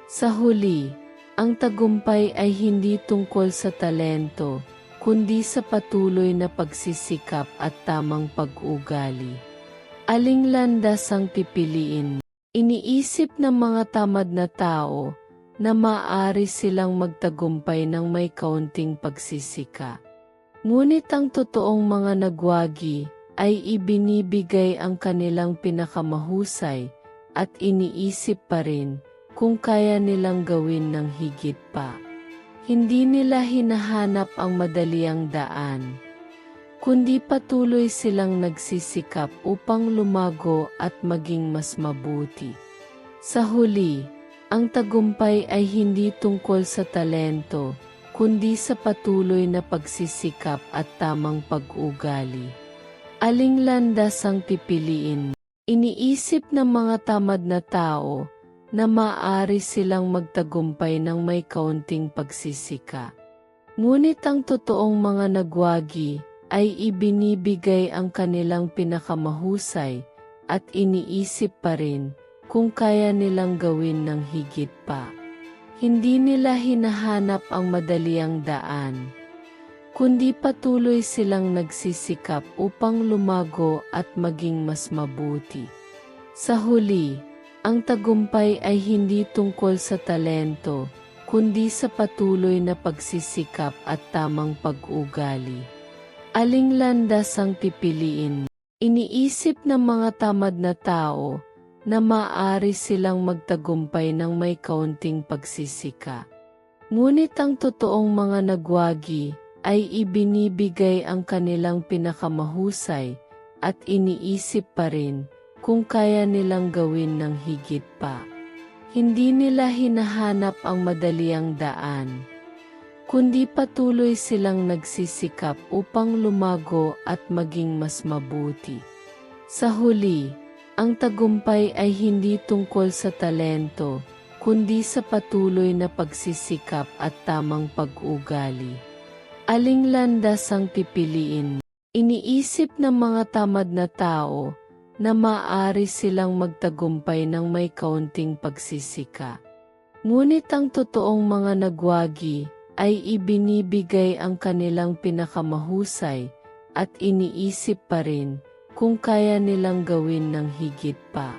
Speaker 1: Sa huli, ang tagumpay ay hindi tungkol sa talento, kundi sa patuloy na pagsisikap at tamang pag-ugali. Aling landas ang pipiliin? Iniisip ng mga tamad na tao na maaari silang magtagumpay ng may kaunting pagsisika. Ngunit ang totoong mga nagwagi ay ibinibigay ang kanilang pinakamahusay at iniisip pa rin kung kaya nilang gawin ng higit pa. Hindi nila hinahanap ang madaliang daan, kundi patuloy silang nagsisikap upang lumago at maging mas mabuti. Sa huli, ang tagumpay ay hindi tungkol sa talento, kundi sa patuloy na pagsisikap at tamang pag-ugali. Aling landas ang pipiliin? Iniisip ng mga tamad na tao na maaari silang magtagumpay ng may kaunting pagsisika. Ngunit ang totoong mga nagwagi ay ibinibigay ang kanilang pinakamahusay at iniisip pa rin kung kaya nilang gawin ng higit pa. Hindi nila hinahanap ang madaliang daan, kundi patuloy silang nagsisikap upang lumago at maging mas mabuti. Sa huli, ang tagumpay ay hindi tungkol sa talento, kundi sa patuloy na pagsisikap at tamang pag-ugali. Aling landas ang pipiliin? Iniisip ng mga tamad na tao na maaari silang magtagumpay ng may kaunting pagsisika. Ngunit ang totoong mga nagwagi ay ibinibigay ang kanilang pinakamahusay at iniisip pa rin kung kaya nilang gawin ng higit pa. Hindi nila hinahanap ang madaliang daan, kundi patuloy silang nagsisikap upang lumago at maging mas mabuti. Sa huli, ang tagumpay ay hindi tungkol sa talento, kundi sa patuloy na pagsisikap at tamang pag-ugali. Aling landas ang pipiliin? Iniisip ng mga tamad na tao na maaari silang magtagumpay ng may kaunting pagsisika. Ngunit ang totoong mga nagwagi ay ibinibigay ang kanilang pinakamahusay at iniisip pa rin kung kaya nilang gawin ng higit pa.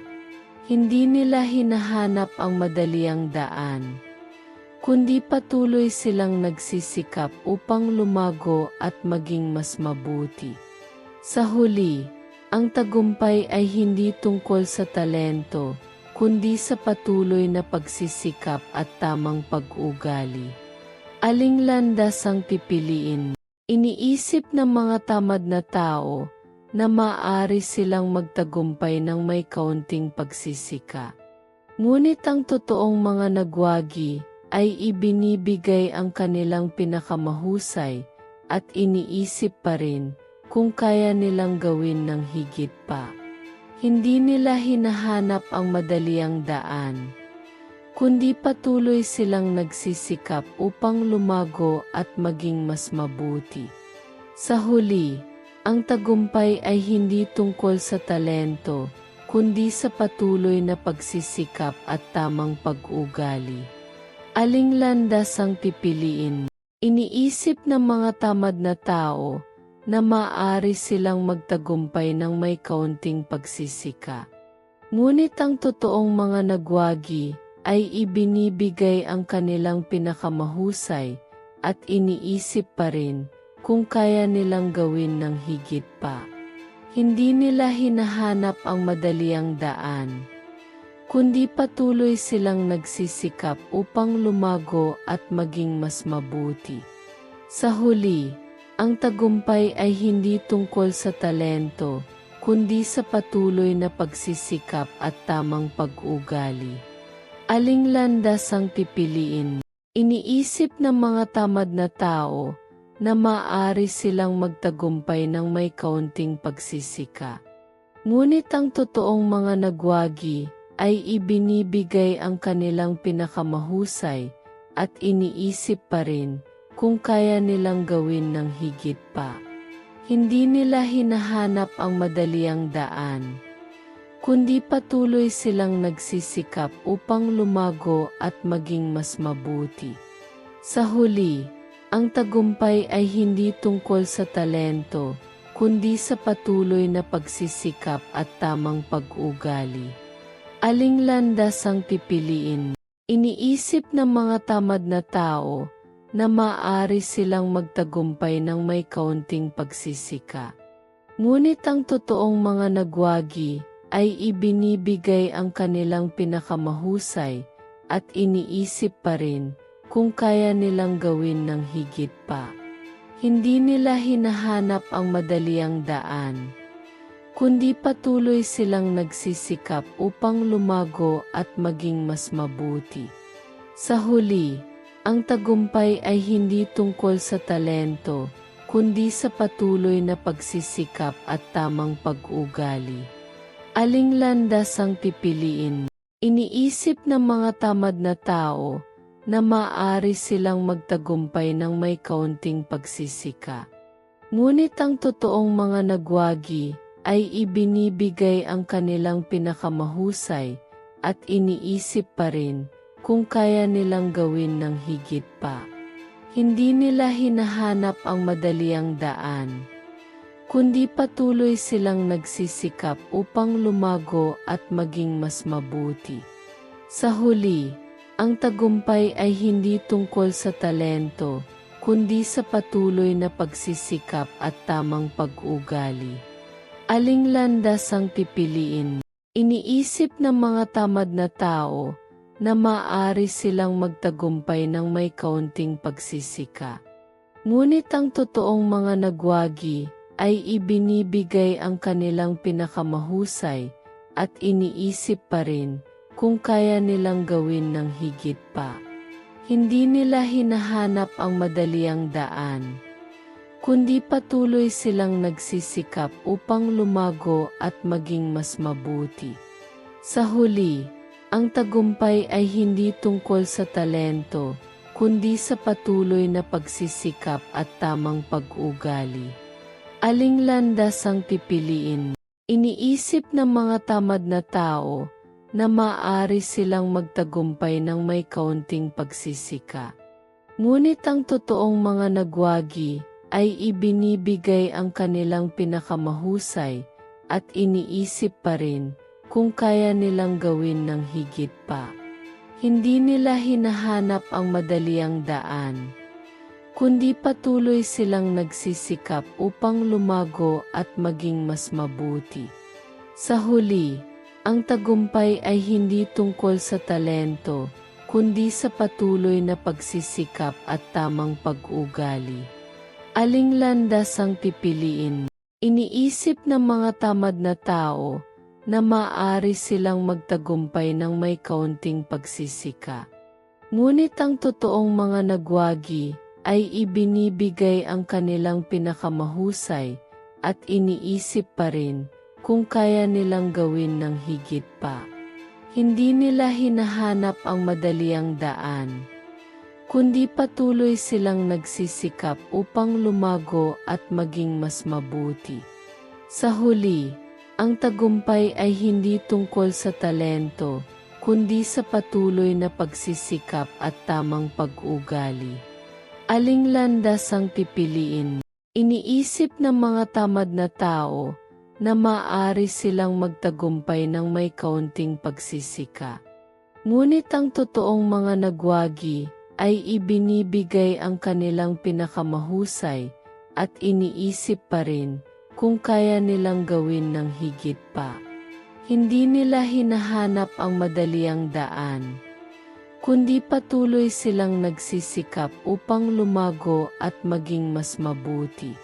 Speaker 1: Hindi nila hinahanap ang madaliang daan, kundi patuloy silang nagsisikap upang lumago at maging mas mabuti. Sa huli, ang tagumpay ay hindi tungkol sa talento, kundi sa patuloy na pagsisikap at tamang pag-ugali. Aling landas ang pipiliin? Iniisip ng mga tamad na tao na maaari silang magtagumpay ng may kaunting pagsisika. Ngunit ang totoong mga nagwagi ay ibinibigay ang kanilang pinakamahusay at iniisip pa rin kung kaya nilang gawin ng higit pa. Hindi nila hinahanap ang madaliang daan, kundi patuloy silang nagsisikap upang lumago at maging mas mabuti. Sa huli, ang tagumpay ay hindi tungkol sa talento, kundi sa patuloy na pagsisikap at tamang pag-ugali. Aling landas ang pipiliin? Iniisip ng mga tamad na tao na maaari silang magtagumpay ng may kaunting pagsisika. Ngunit ang totoong mga nagwagi ay ibinibigay ang kanilang pinakamahusay at iniisip pa rin kung kaya nilang gawin ng higit pa. Hindi nila hinahanap ang madaliang daan, kundi patuloy silang nagsisikap upang lumago at maging mas mabuti. Sa huli, ang tagumpay ay hindi tungkol sa talento, kundi sa patuloy na pagsisikap at tamang pag-ugali. Aling landas ang pipiliin? Iniisip ng mga tamad na tao na maaari silang magtagumpay ng may kaunting pagsisika. Ngunit ang totoong mga nagwagi ay ibinibigay ang kanilang pinakamahusay at iniisip pa rin kung kaya nilang gawin ng higit pa. Hindi nila hinahanap ang madaliang daan, kundi patuloy silang nagsisikap upang lumago at maging mas mabuti. Sa huli, ang tagumpay ay hindi tungkol sa talento, kundi sa patuloy na pagsisikap at tamang pag-ugali. Aling landas ang pipiliin? Iniisip ng mga tamad na tao na maaari silang magtagumpay ng may kaunting pagsisika. Ngunit ang totoong mga nagwagi ay ibinibigay ang kanilang pinakamahusay at iniisip pa rin kung kaya nilang gawin ng higit pa. Hindi nila hinahanap ang madaliang daan, kundi patuloy silang nagsisikap upang lumago at maging mas mabuti. Sa huli, ang tagumpay ay hindi tungkol sa talento, kundi sa patuloy na pagsisikap at tamang pag-ugali. Aling landas ang pipiliin? Iniisip ng mga tamad na tao na maaari silang magtagumpay ng may kaunting pagsisika. Ngunit ang totoong mga nagwagi ay ibinibigay ang kanilang pinakamahusay at iniisip pa rin kung kaya nilang gawin ng higit pa. Hindi nila hinahanap ang madaliang daan, kundi patuloy silang nagsisikap upang lumago at maging mas mabuti. Sa huli, ang tagumpay ay hindi tungkol sa talento, kundi sa patuloy na pagsisikap at tamang pag-ugali. Aling landas ang pipiliin? Iniisip ng mga tamad na tao na maaari silang magtagumpay ng may kaunting pagsisika. Ngunit ang totoong mga nagwagi ay ibinibigay ang kanilang pinakamahusay at iniisip pa rin kung kaya nilang gawin ng higit pa. Hindi nila hinahanap ang madaliang daan, kundi patuloy silang nagsisikap upang lumago at maging mas mabuti. Sa huli, ang tagumpay ay hindi tungkol sa talento, kundi sa patuloy na pagsisikap at tamang pag-ugali. Aling landas ang pipiliin? Iniisip ng mga tamad na tao na maaari silang magtagumpay ng may kaunting pagsisika. Ngunit ang totoong mga nagwagi ay ibinibigay ang kanilang pinakamahusay at iniisip pa rin kung kaya nilang gawin ng higit pa. Hindi nila hinahanap ang madaliang daan, kundi patuloy silang nagsisikap upang lumago at maging mas mabuti. Sa huli, ang tagumpay ay hindi tungkol sa talento, kundi sa patuloy na pagsisikap at tamang pag-ugali. Aling landas ang pipiliin? Iniisip ng mga tamad na tao na maaari silang magtagumpay ng may kaunting pagsisika. Ngunit ang totoong mga nagwagi ay ibinibigay ang kanilang pinakamahusay at iniisip pa rin kung kaya nilang gawin ng higit pa. Hindi nila hinahanap ang madaliang daan, kundi patuloy silang nagsisikap upang lumago at maging mas mabuti. Sa huli, ang tagumpay ay hindi tungkol sa talento, kundi sa patuloy na pagsisikap at tamang pag-ugali. Aling landas ang pipiliin? Iniisip ng mga tamad na tao na maaari silang magtagumpay ng may kaunting pagsisika. Ngunit ang totoong mga nagwagi ay ibinibigay ang kanilang pinakamahusay at iniisip pa rin kung kaya nilang gawin ng higit pa. Hindi nila hinahanap ang madaliang daan, kundi patuloy silang nagsisikap upang lumago at maging mas mabuti.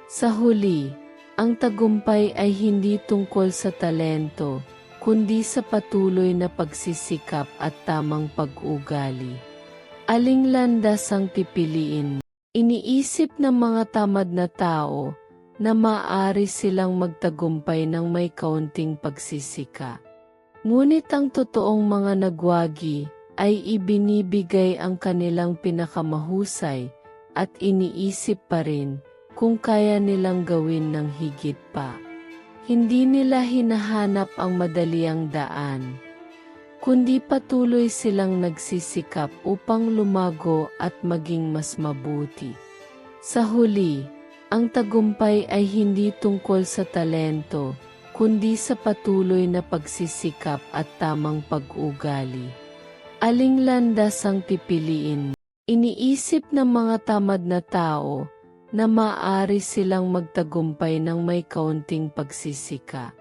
Speaker 1: Sa huli, ang tagumpay ay hindi tungkol sa talento, kundi sa patuloy na pagsisikap at tamang pag-ugali. Aling landas ang pipiliin? Iniisip ng mga tamad na tao na maaari silang magtagumpay ng may kaunting pagsisika. Ngunit ang totoong mga nagwagi ay ibinibigay ang kanilang pinakamahusay at iniisip pa rin kung kaya nilang gawin ng higit pa. Hindi nila hinahanap ang madaliang daan, kundi patuloy silang nagsisikap upang lumago at maging mas mabuti. Sa huli, ang tagumpay ay hindi tungkol sa talento, kundi sa patuloy na pagsisikap at tamang pag-ugali. Aling landas ang pipiliin? Iniisip ng mga tamad na tao na maaari silang magtagumpay ng may kaunting pagsisika.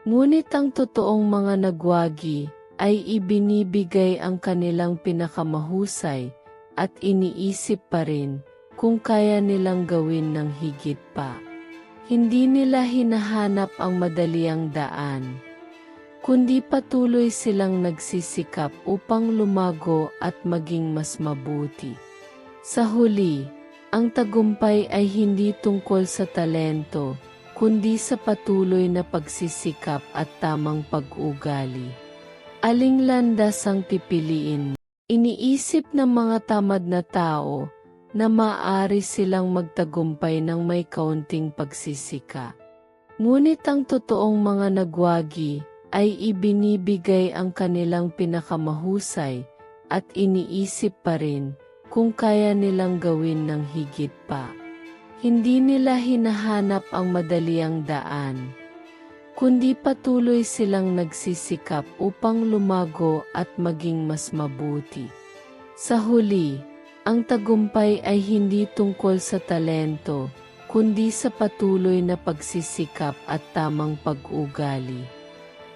Speaker 1: Ngunit ang totoong mga nagwagi ay ibinibigay ang kanilang pinakamahusay at iniisip pa rin kung kaya nilang gawin ng higit pa. Hindi nila hinahanap ang madaliang daan, kundi patuloy silang nagsisikap upang lumago at maging mas mabuti. Sa huli, ang tagumpay ay hindi tungkol sa talento, kundi sa patuloy na pagsisikap at tamang pag-ugali. Aling landas ang pipiliin? Iniisip ng mga tamad na tao na maaari silang magtagumpay ng may kaunting pagsisika. Ngunit ang totoong mga nagwagi ay ibinibigay ang kanilang pinakamahusay at iniisip pa rin kung kaya nilang gawin ng higit pa. Hindi nila hinahanap ang madaliang daan, kundi patuloy silang nagsisikap upang lumago at maging mas mabuti. Sa huli, ang tagumpay ay hindi tungkol sa talento, kundi sa patuloy na pagsisikap at tamang pag-ugali.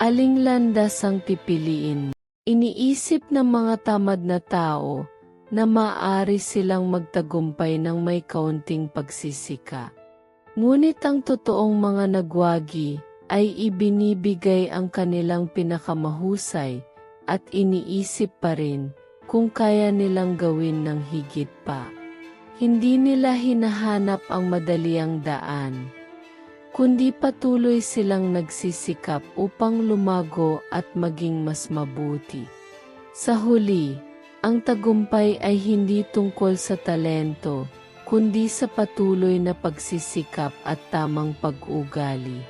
Speaker 1: Aling landas ang pipiliin? Iniisip ng mga tamad na tao na maaari silang magtagumpay ng may kaunting pagsisika. Ngunit ang totoong mga nagwagi ay ibinibigay ang kanilang pinakamahusay at iniisip pa rin kung kaya nilang gawin ng higit pa. Hindi nila hinahanap ang madaliang daan, kundi patuloy silang nagsisikap upang lumago at maging mas mabuti. Sa huli, ang tagumpay ay hindi tungkol sa talento, kundi sa patuloy na pagsisikap at tamang pag-ugali.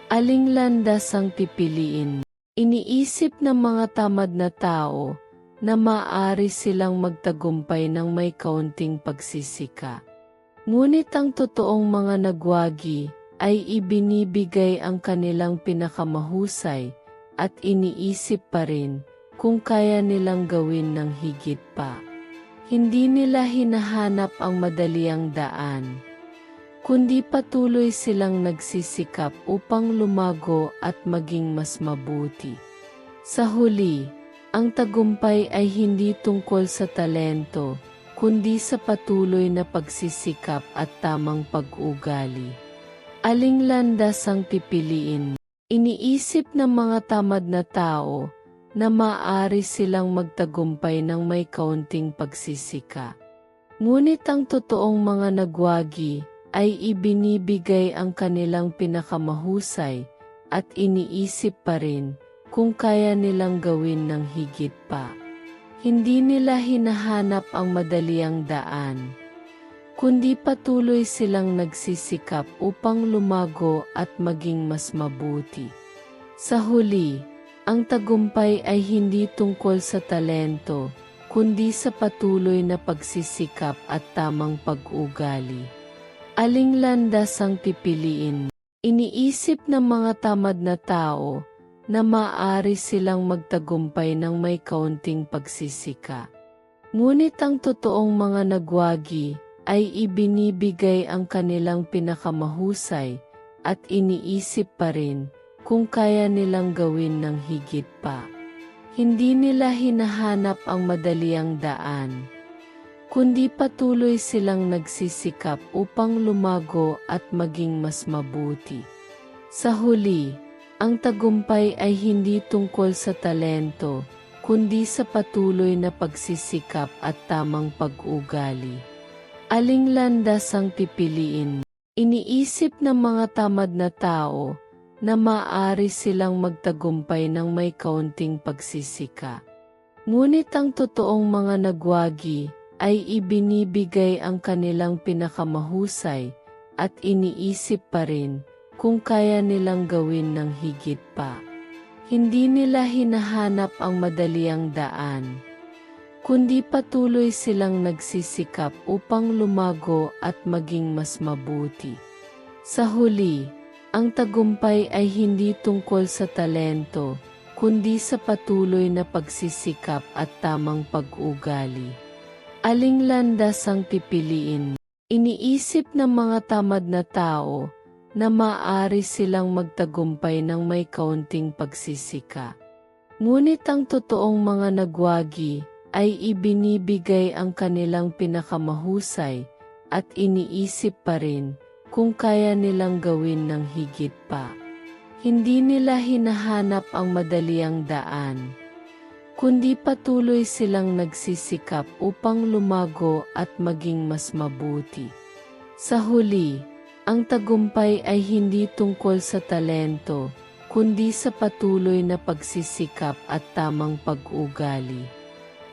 Speaker 1: Aling landas ang pipiliin? Iniisip ng mga tamad na tao na maaari silang magtagumpay ng may kaunting pagsisika. Ngunit ang totoong mga nagwagi ay ibinibigay ang kanilang pinakamahusay at iniisip pa rin kung kaya nilang gawin ng higit pa. Hindi nila hinahanap ang madaliang daan, kundi patuloy silang nagsisikap upang lumago at maging mas mabuti. Sa huli, ang tagumpay ay hindi tungkol sa talento, kundi sa patuloy na pagsisikap at tamang pag-ugali. Aling landas ang pipiliin? Iniisip ng mga tamad na tao na maaari silang magtagumpay ng may kaunting pagsisika. Ngunit ang totoong mga nagwagi ay ibinibigay ang kanilang pinakamahusay at iniisip pa rin kung kaya nilang gawin ng higit pa. Hindi nila hinahanap ang madaliang daan, kundi patuloy silang nagsisikap upang lumago at maging mas mabuti. Sa huli, ang tagumpay ay hindi tungkol sa talento, kundi sa patuloy na pagsisikap at tamang pag-ugali. Aling landas ang pipiliin? Iniisip ng mga tamad na tao na maaari silang magtagumpay ng may kaunting pagsisika. Ngunit ang totoong mga nagwagi ay ibinibigay ang kanilang pinakamahusay at iniisip pa rin kung kaya nilang gawin ng higit pa. Hindi nila hinahanap ang madaliang daan, kundi patuloy silang nagsisikap upang lumago at maging mas mabuti. Sa huli, ang tagumpay ay hindi tungkol sa talento, kundi sa patuloy na pagsisikap at tamang pag-ugali. Aling landas ang pipiliin? Iniisip ng mga tamad na tao na maaari silang magtagumpay ng may kaunting pagsisika. Ngunit ang totoong mga nagwagi ay ibinibigay ang kanilang pinakamahusay at iniisip pa rin kung kaya nilang gawin ng higit pa. Hindi nila hinahanap ang madaliang daan, kundi patuloy silang nagsisikap upang lumago at maging mas mabuti. Sa huli, ang tagumpay ay hindi tungkol sa talento, kundi sa patuloy na pagsisikap at tamang pag-ugali. Aling landas ang pipiliin? Iniisip ng mga tamad na tao na maaari silang magtagumpay ng may kaunting pagsisika. Ngunit ang totoong mga nagwagi ay ibinibigay ang kanilang pinakamahusay at iniisip pa rin kung kaya nilang gawin ng higit pa. Hindi nila hinahanap ang madaliang daan, kundi patuloy silang nagsisikap upang lumago at maging mas mabuti. Sa huli, ang tagumpay ay hindi tungkol sa talento, kundi sa patuloy na pagsisikap at tamang pag-ugali.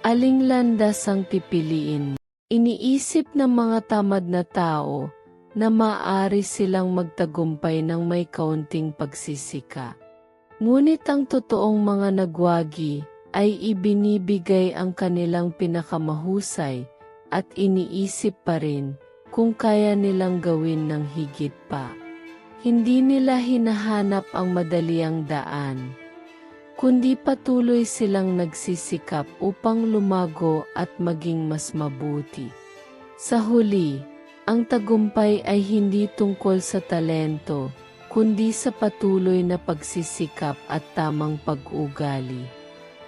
Speaker 1: Aling landas ang pipiliin? Iniisip ng mga tamad na tao na maaari silang magtagumpay ng may kaunting pagsisika. Ngunit ang totoong mga nagwagi ay ibinibigay ang kanilang pinakamahusay at iniisip pa rin kung kaya nilang gawin ng higit pa. Hindi nila hinahanap ang madaliang daan, kundi patuloy silang nagsisikap upang lumago at maging mas mabuti. Sa huli, ang tagumpay ay hindi tungkol sa talento, kundi sa patuloy na pagsisikap at tamang pag-ugali.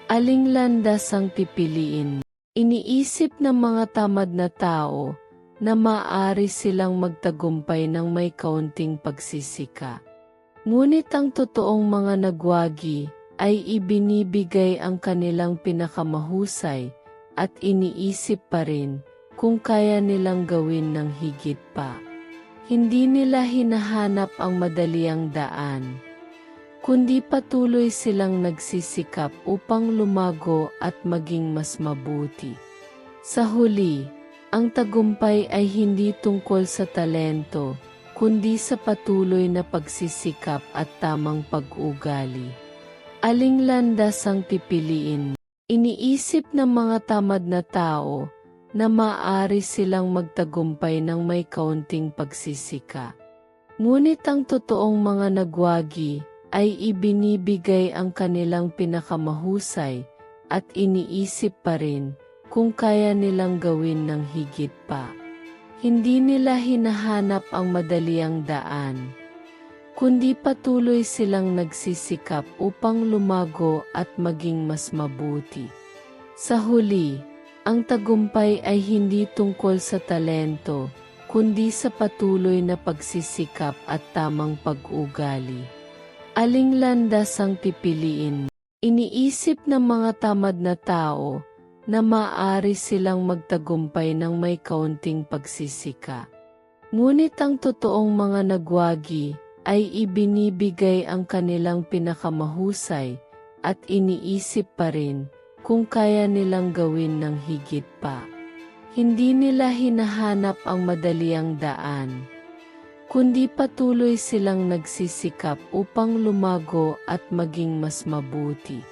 Speaker 1: Aling landas ang pipiliin? Iniisip ng mga tamad na tao na maaari silang magtagumpay ng may kaunting pagsisika. Ngunit ang totoong mga nagwagi ay ibinibigay ang kanilang pinakamahusay at iniisip pa rin kung kaya nilang gawin ng higit pa. Hindi nila hinahanap ang madaliang daan, kundi patuloy silang nagsisikap upang lumago at maging mas mabuti. Sa huli, ang tagumpay ay hindi tungkol sa talento, kundi sa patuloy na pagsisikap at tamang pag-ugali. Aling landas ang pipiliin? Iniisip ng mga tamad na tao na maaari silang magtagumpay ng may kaunting pagsisika. Ngunit ang totoong mga nagwagi ay ibinibigay ang kanilang pinakamahusay at iniisip pa rin kung kaya nilang gawin ng higit pa. Hindi nila hinahanap ang madaliang daan, kundi patuloy silang nagsisikap upang lumago at maging mas mabuti. Sa huli, ang tagumpay ay hindi tungkol sa talento, kundi sa patuloy na pagsisikap at tamang pag-ugali. Aling landas ang pipiliin? Iniisip ng mga tamad na tao na maaari silang magtagumpay ng may kaunting pagsisika. Ngunit ang totoong mga nagwagi ay ibinibigay ang kanilang pinakamahusay at iniisip pa rin kung kaya nilang gawin ng higit pa. Hindi nila hinahanap ang madaliang daan, kundi patuloy silang nagsisikap upang lumago at maging mas mabuti.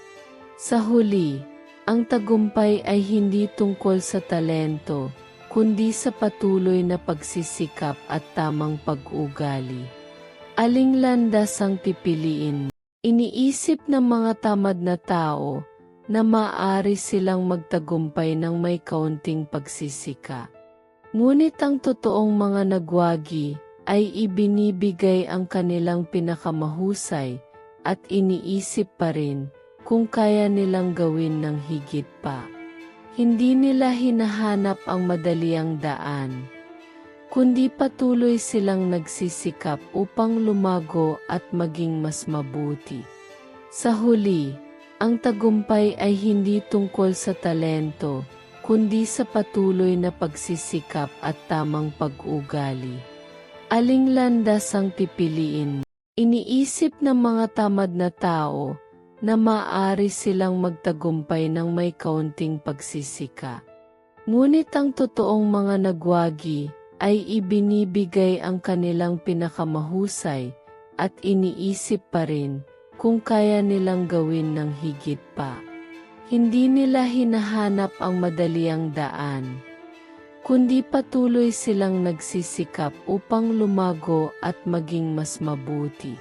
Speaker 1: Sa huli, ang tagumpay ay hindi tungkol sa talento, kundi sa patuloy na pagsisikap at tamang pag-ugali. Aling landas ang pipiliin? Iniisip ng mga tamad na tao na maaari silang magtagumpay ng may kaunting pagsisika. Ngunit ang totoong mga nagwagi ay ibinibigay ang kanilang pinakamahusay at iniisip pa rin kung kaya nilang gawin ng higit pa. Hindi nila hinahanap ang madaliang daan, kundi patuloy silang nagsisikap upang lumago at maging mas mabuti. Sa huli, ang tagumpay ay hindi tungkol sa talento, kundi sa patuloy na pagsisikap at tamang pag-ugali. Aling landas ang pipiliin? Iniisip ng mga tamad na tao na maaari silang magtagumpay ng may kaunting pagsisika. Ngunit ang totoong mga nagwagi ay ibinibigay ang kanilang pinakamahusay at iniisip pa rin kung kaya nilang gawin ng higit pa. Hindi nila hinahanap ang madaliang daan, kundi patuloy silang nagsisikap upang lumago at maging mas mabuti.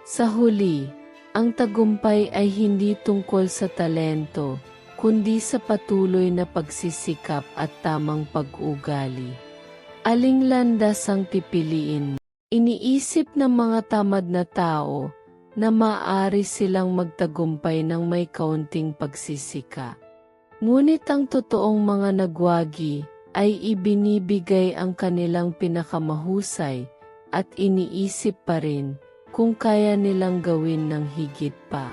Speaker 1: Sa huli, ang tagumpay ay hindi tungkol sa talento, kundi sa patuloy na pagsisikap at tamang pag-ugali. Aling landas ang pipiliin? Iniisip ng mga tamad na tao na maaari silang magtagumpay ng may kaunting pagsisika. Ngunit ang totoong mga nagwagi ay ibinibigay ang kanilang pinakamahusay at iniisip pa rin kung kaya nilang gawin ng higit pa.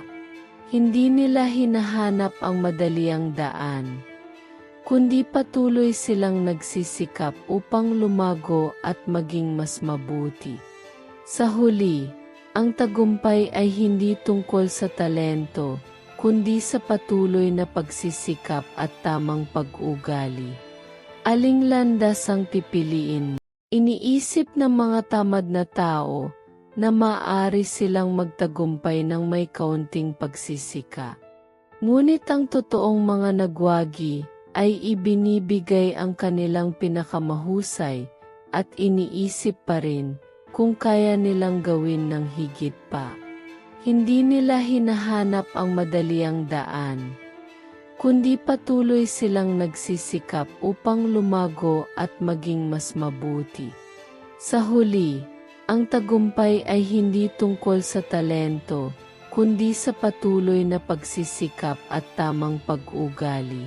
Speaker 1: Hindi nila hinahanap ang madaliang daan, kundi patuloy silang nagsisikap upang lumago at maging mas mabuti. Sa huli, ang tagumpay ay hindi tungkol sa talento, kundi sa patuloy na pagsisikap at tamang pag-ugali. Aling landas ang pipiliin? Iniisip ng mga tamad na tao na maaari silang magtagumpay ng may kaunting pagsisika. Ngunit ang totoong mga nagwagi ay ibinibigay ang kanilang pinakamahusay at iniisip pa rin kung kaya nilang gawin ng higit pa. Hindi nila hinahanap ang madaliang daan, kundi patuloy silang nagsisikap upang lumago at maging mas mabuti. Sa huli, ang tagumpay ay hindi tungkol sa talento, kundi sa patuloy na pagsisikap at tamang pag-ugali.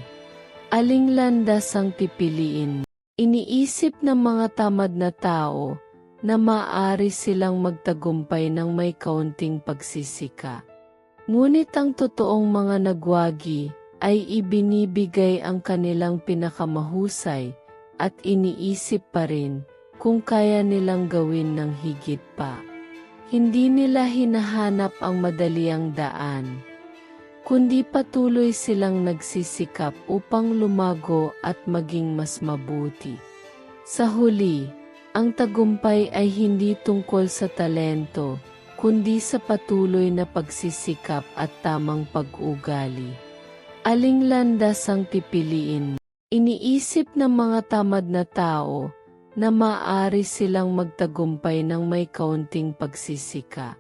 Speaker 1: Aling landas ang pipiliin? Iniisip ng mga tamad na tao na maaari silang magtagumpay ng may kaunting pagsisika. Ngunit ang totoong mga nagwagi ay ibinibigay ang kanilang pinakamahusay at iniisip pa rin kung kaya nilang gawin ng higit pa. Hindi nila hinahanap ang madaliang daan, kundi patuloy silang nagsisikap upang lumago at maging mas mabuti. Sa huli, Ang tagumpay ay hindi tungkol sa talento, kundi sa patuloy na pagsisikap at tamang pag-ugali. Aling landas ang pipiliin? Iniisip ng mga tamad na tao na maaari silang magtagumpay ng may kaunting pagsisika.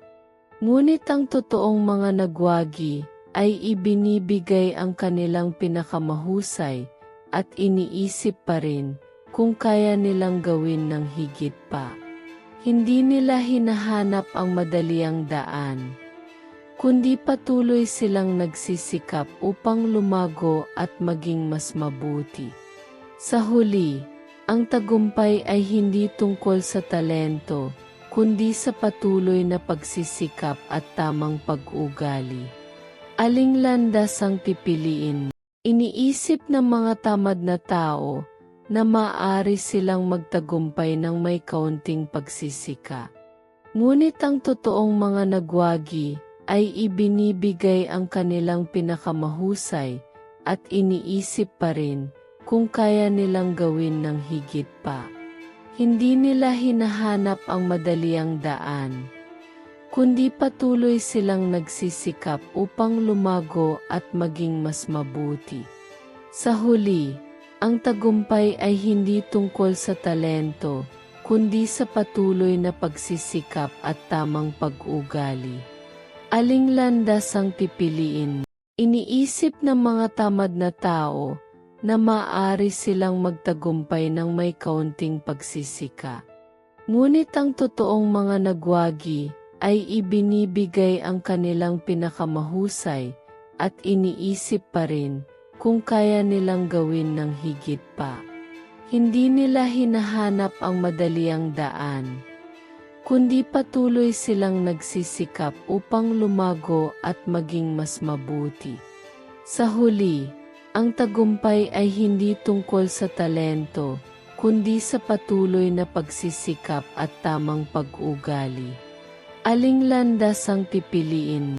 Speaker 1: Ngunit ang totoong mga nagwagi ay ibinibigay ang kanilang pinakamahusay at iniisip pa rin kung kaya nilang gawin ng higit pa. Hindi nila hinahanap ang madaliang daan, kundi patuloy silang nagsisikap upang lumago at maging mas mabuti. Sa huli, ang tagumpay ay hindi tungkol sa talento, kundi sa patuloy na pagsisikap at tamang pag-ugali. Aling landas ang pipiliin? Iniisip ng mga tamad na tao na maaari silang magtagumpay ng may kaunting pagsisika. Ngunit ang totoong mga nagwagi ay ibinibigay ang kanilang pinakamahusay at iniisip pa rin kung kaya nilang gawin ng higit pa. Hindi nila hinahanap ang madaliang daan, kundi patuloy silang nagsisikap upang lumago at maging mas mabuti. Sa huli, ang tagumpay ay hindi tungkol sa talento, kundi sa patuloy na pagsisikap at tamang pag-ugali. Aling landas ang pipiliin? Iniisip ng mga tamad na tao na maaari silang magtagumpay ng may kaunting pagsisika. Ngunit ang totoong mga nagwagi ay ibinibigay ang kanilang pinakamahusay at iniisip pa rin kung kaya nilang gawin ng higit pa. Hindi nila hinahanap ang madaliang daan, kundi patuloy silang nagsisikap upang lumago at maging mas mabuti. Sa huli, ang tagumpay ay hindi tungkol sa talento, kundi sa patuloy na pagsisikap at tamang pag-ugali. Aling landas ang pipiliin?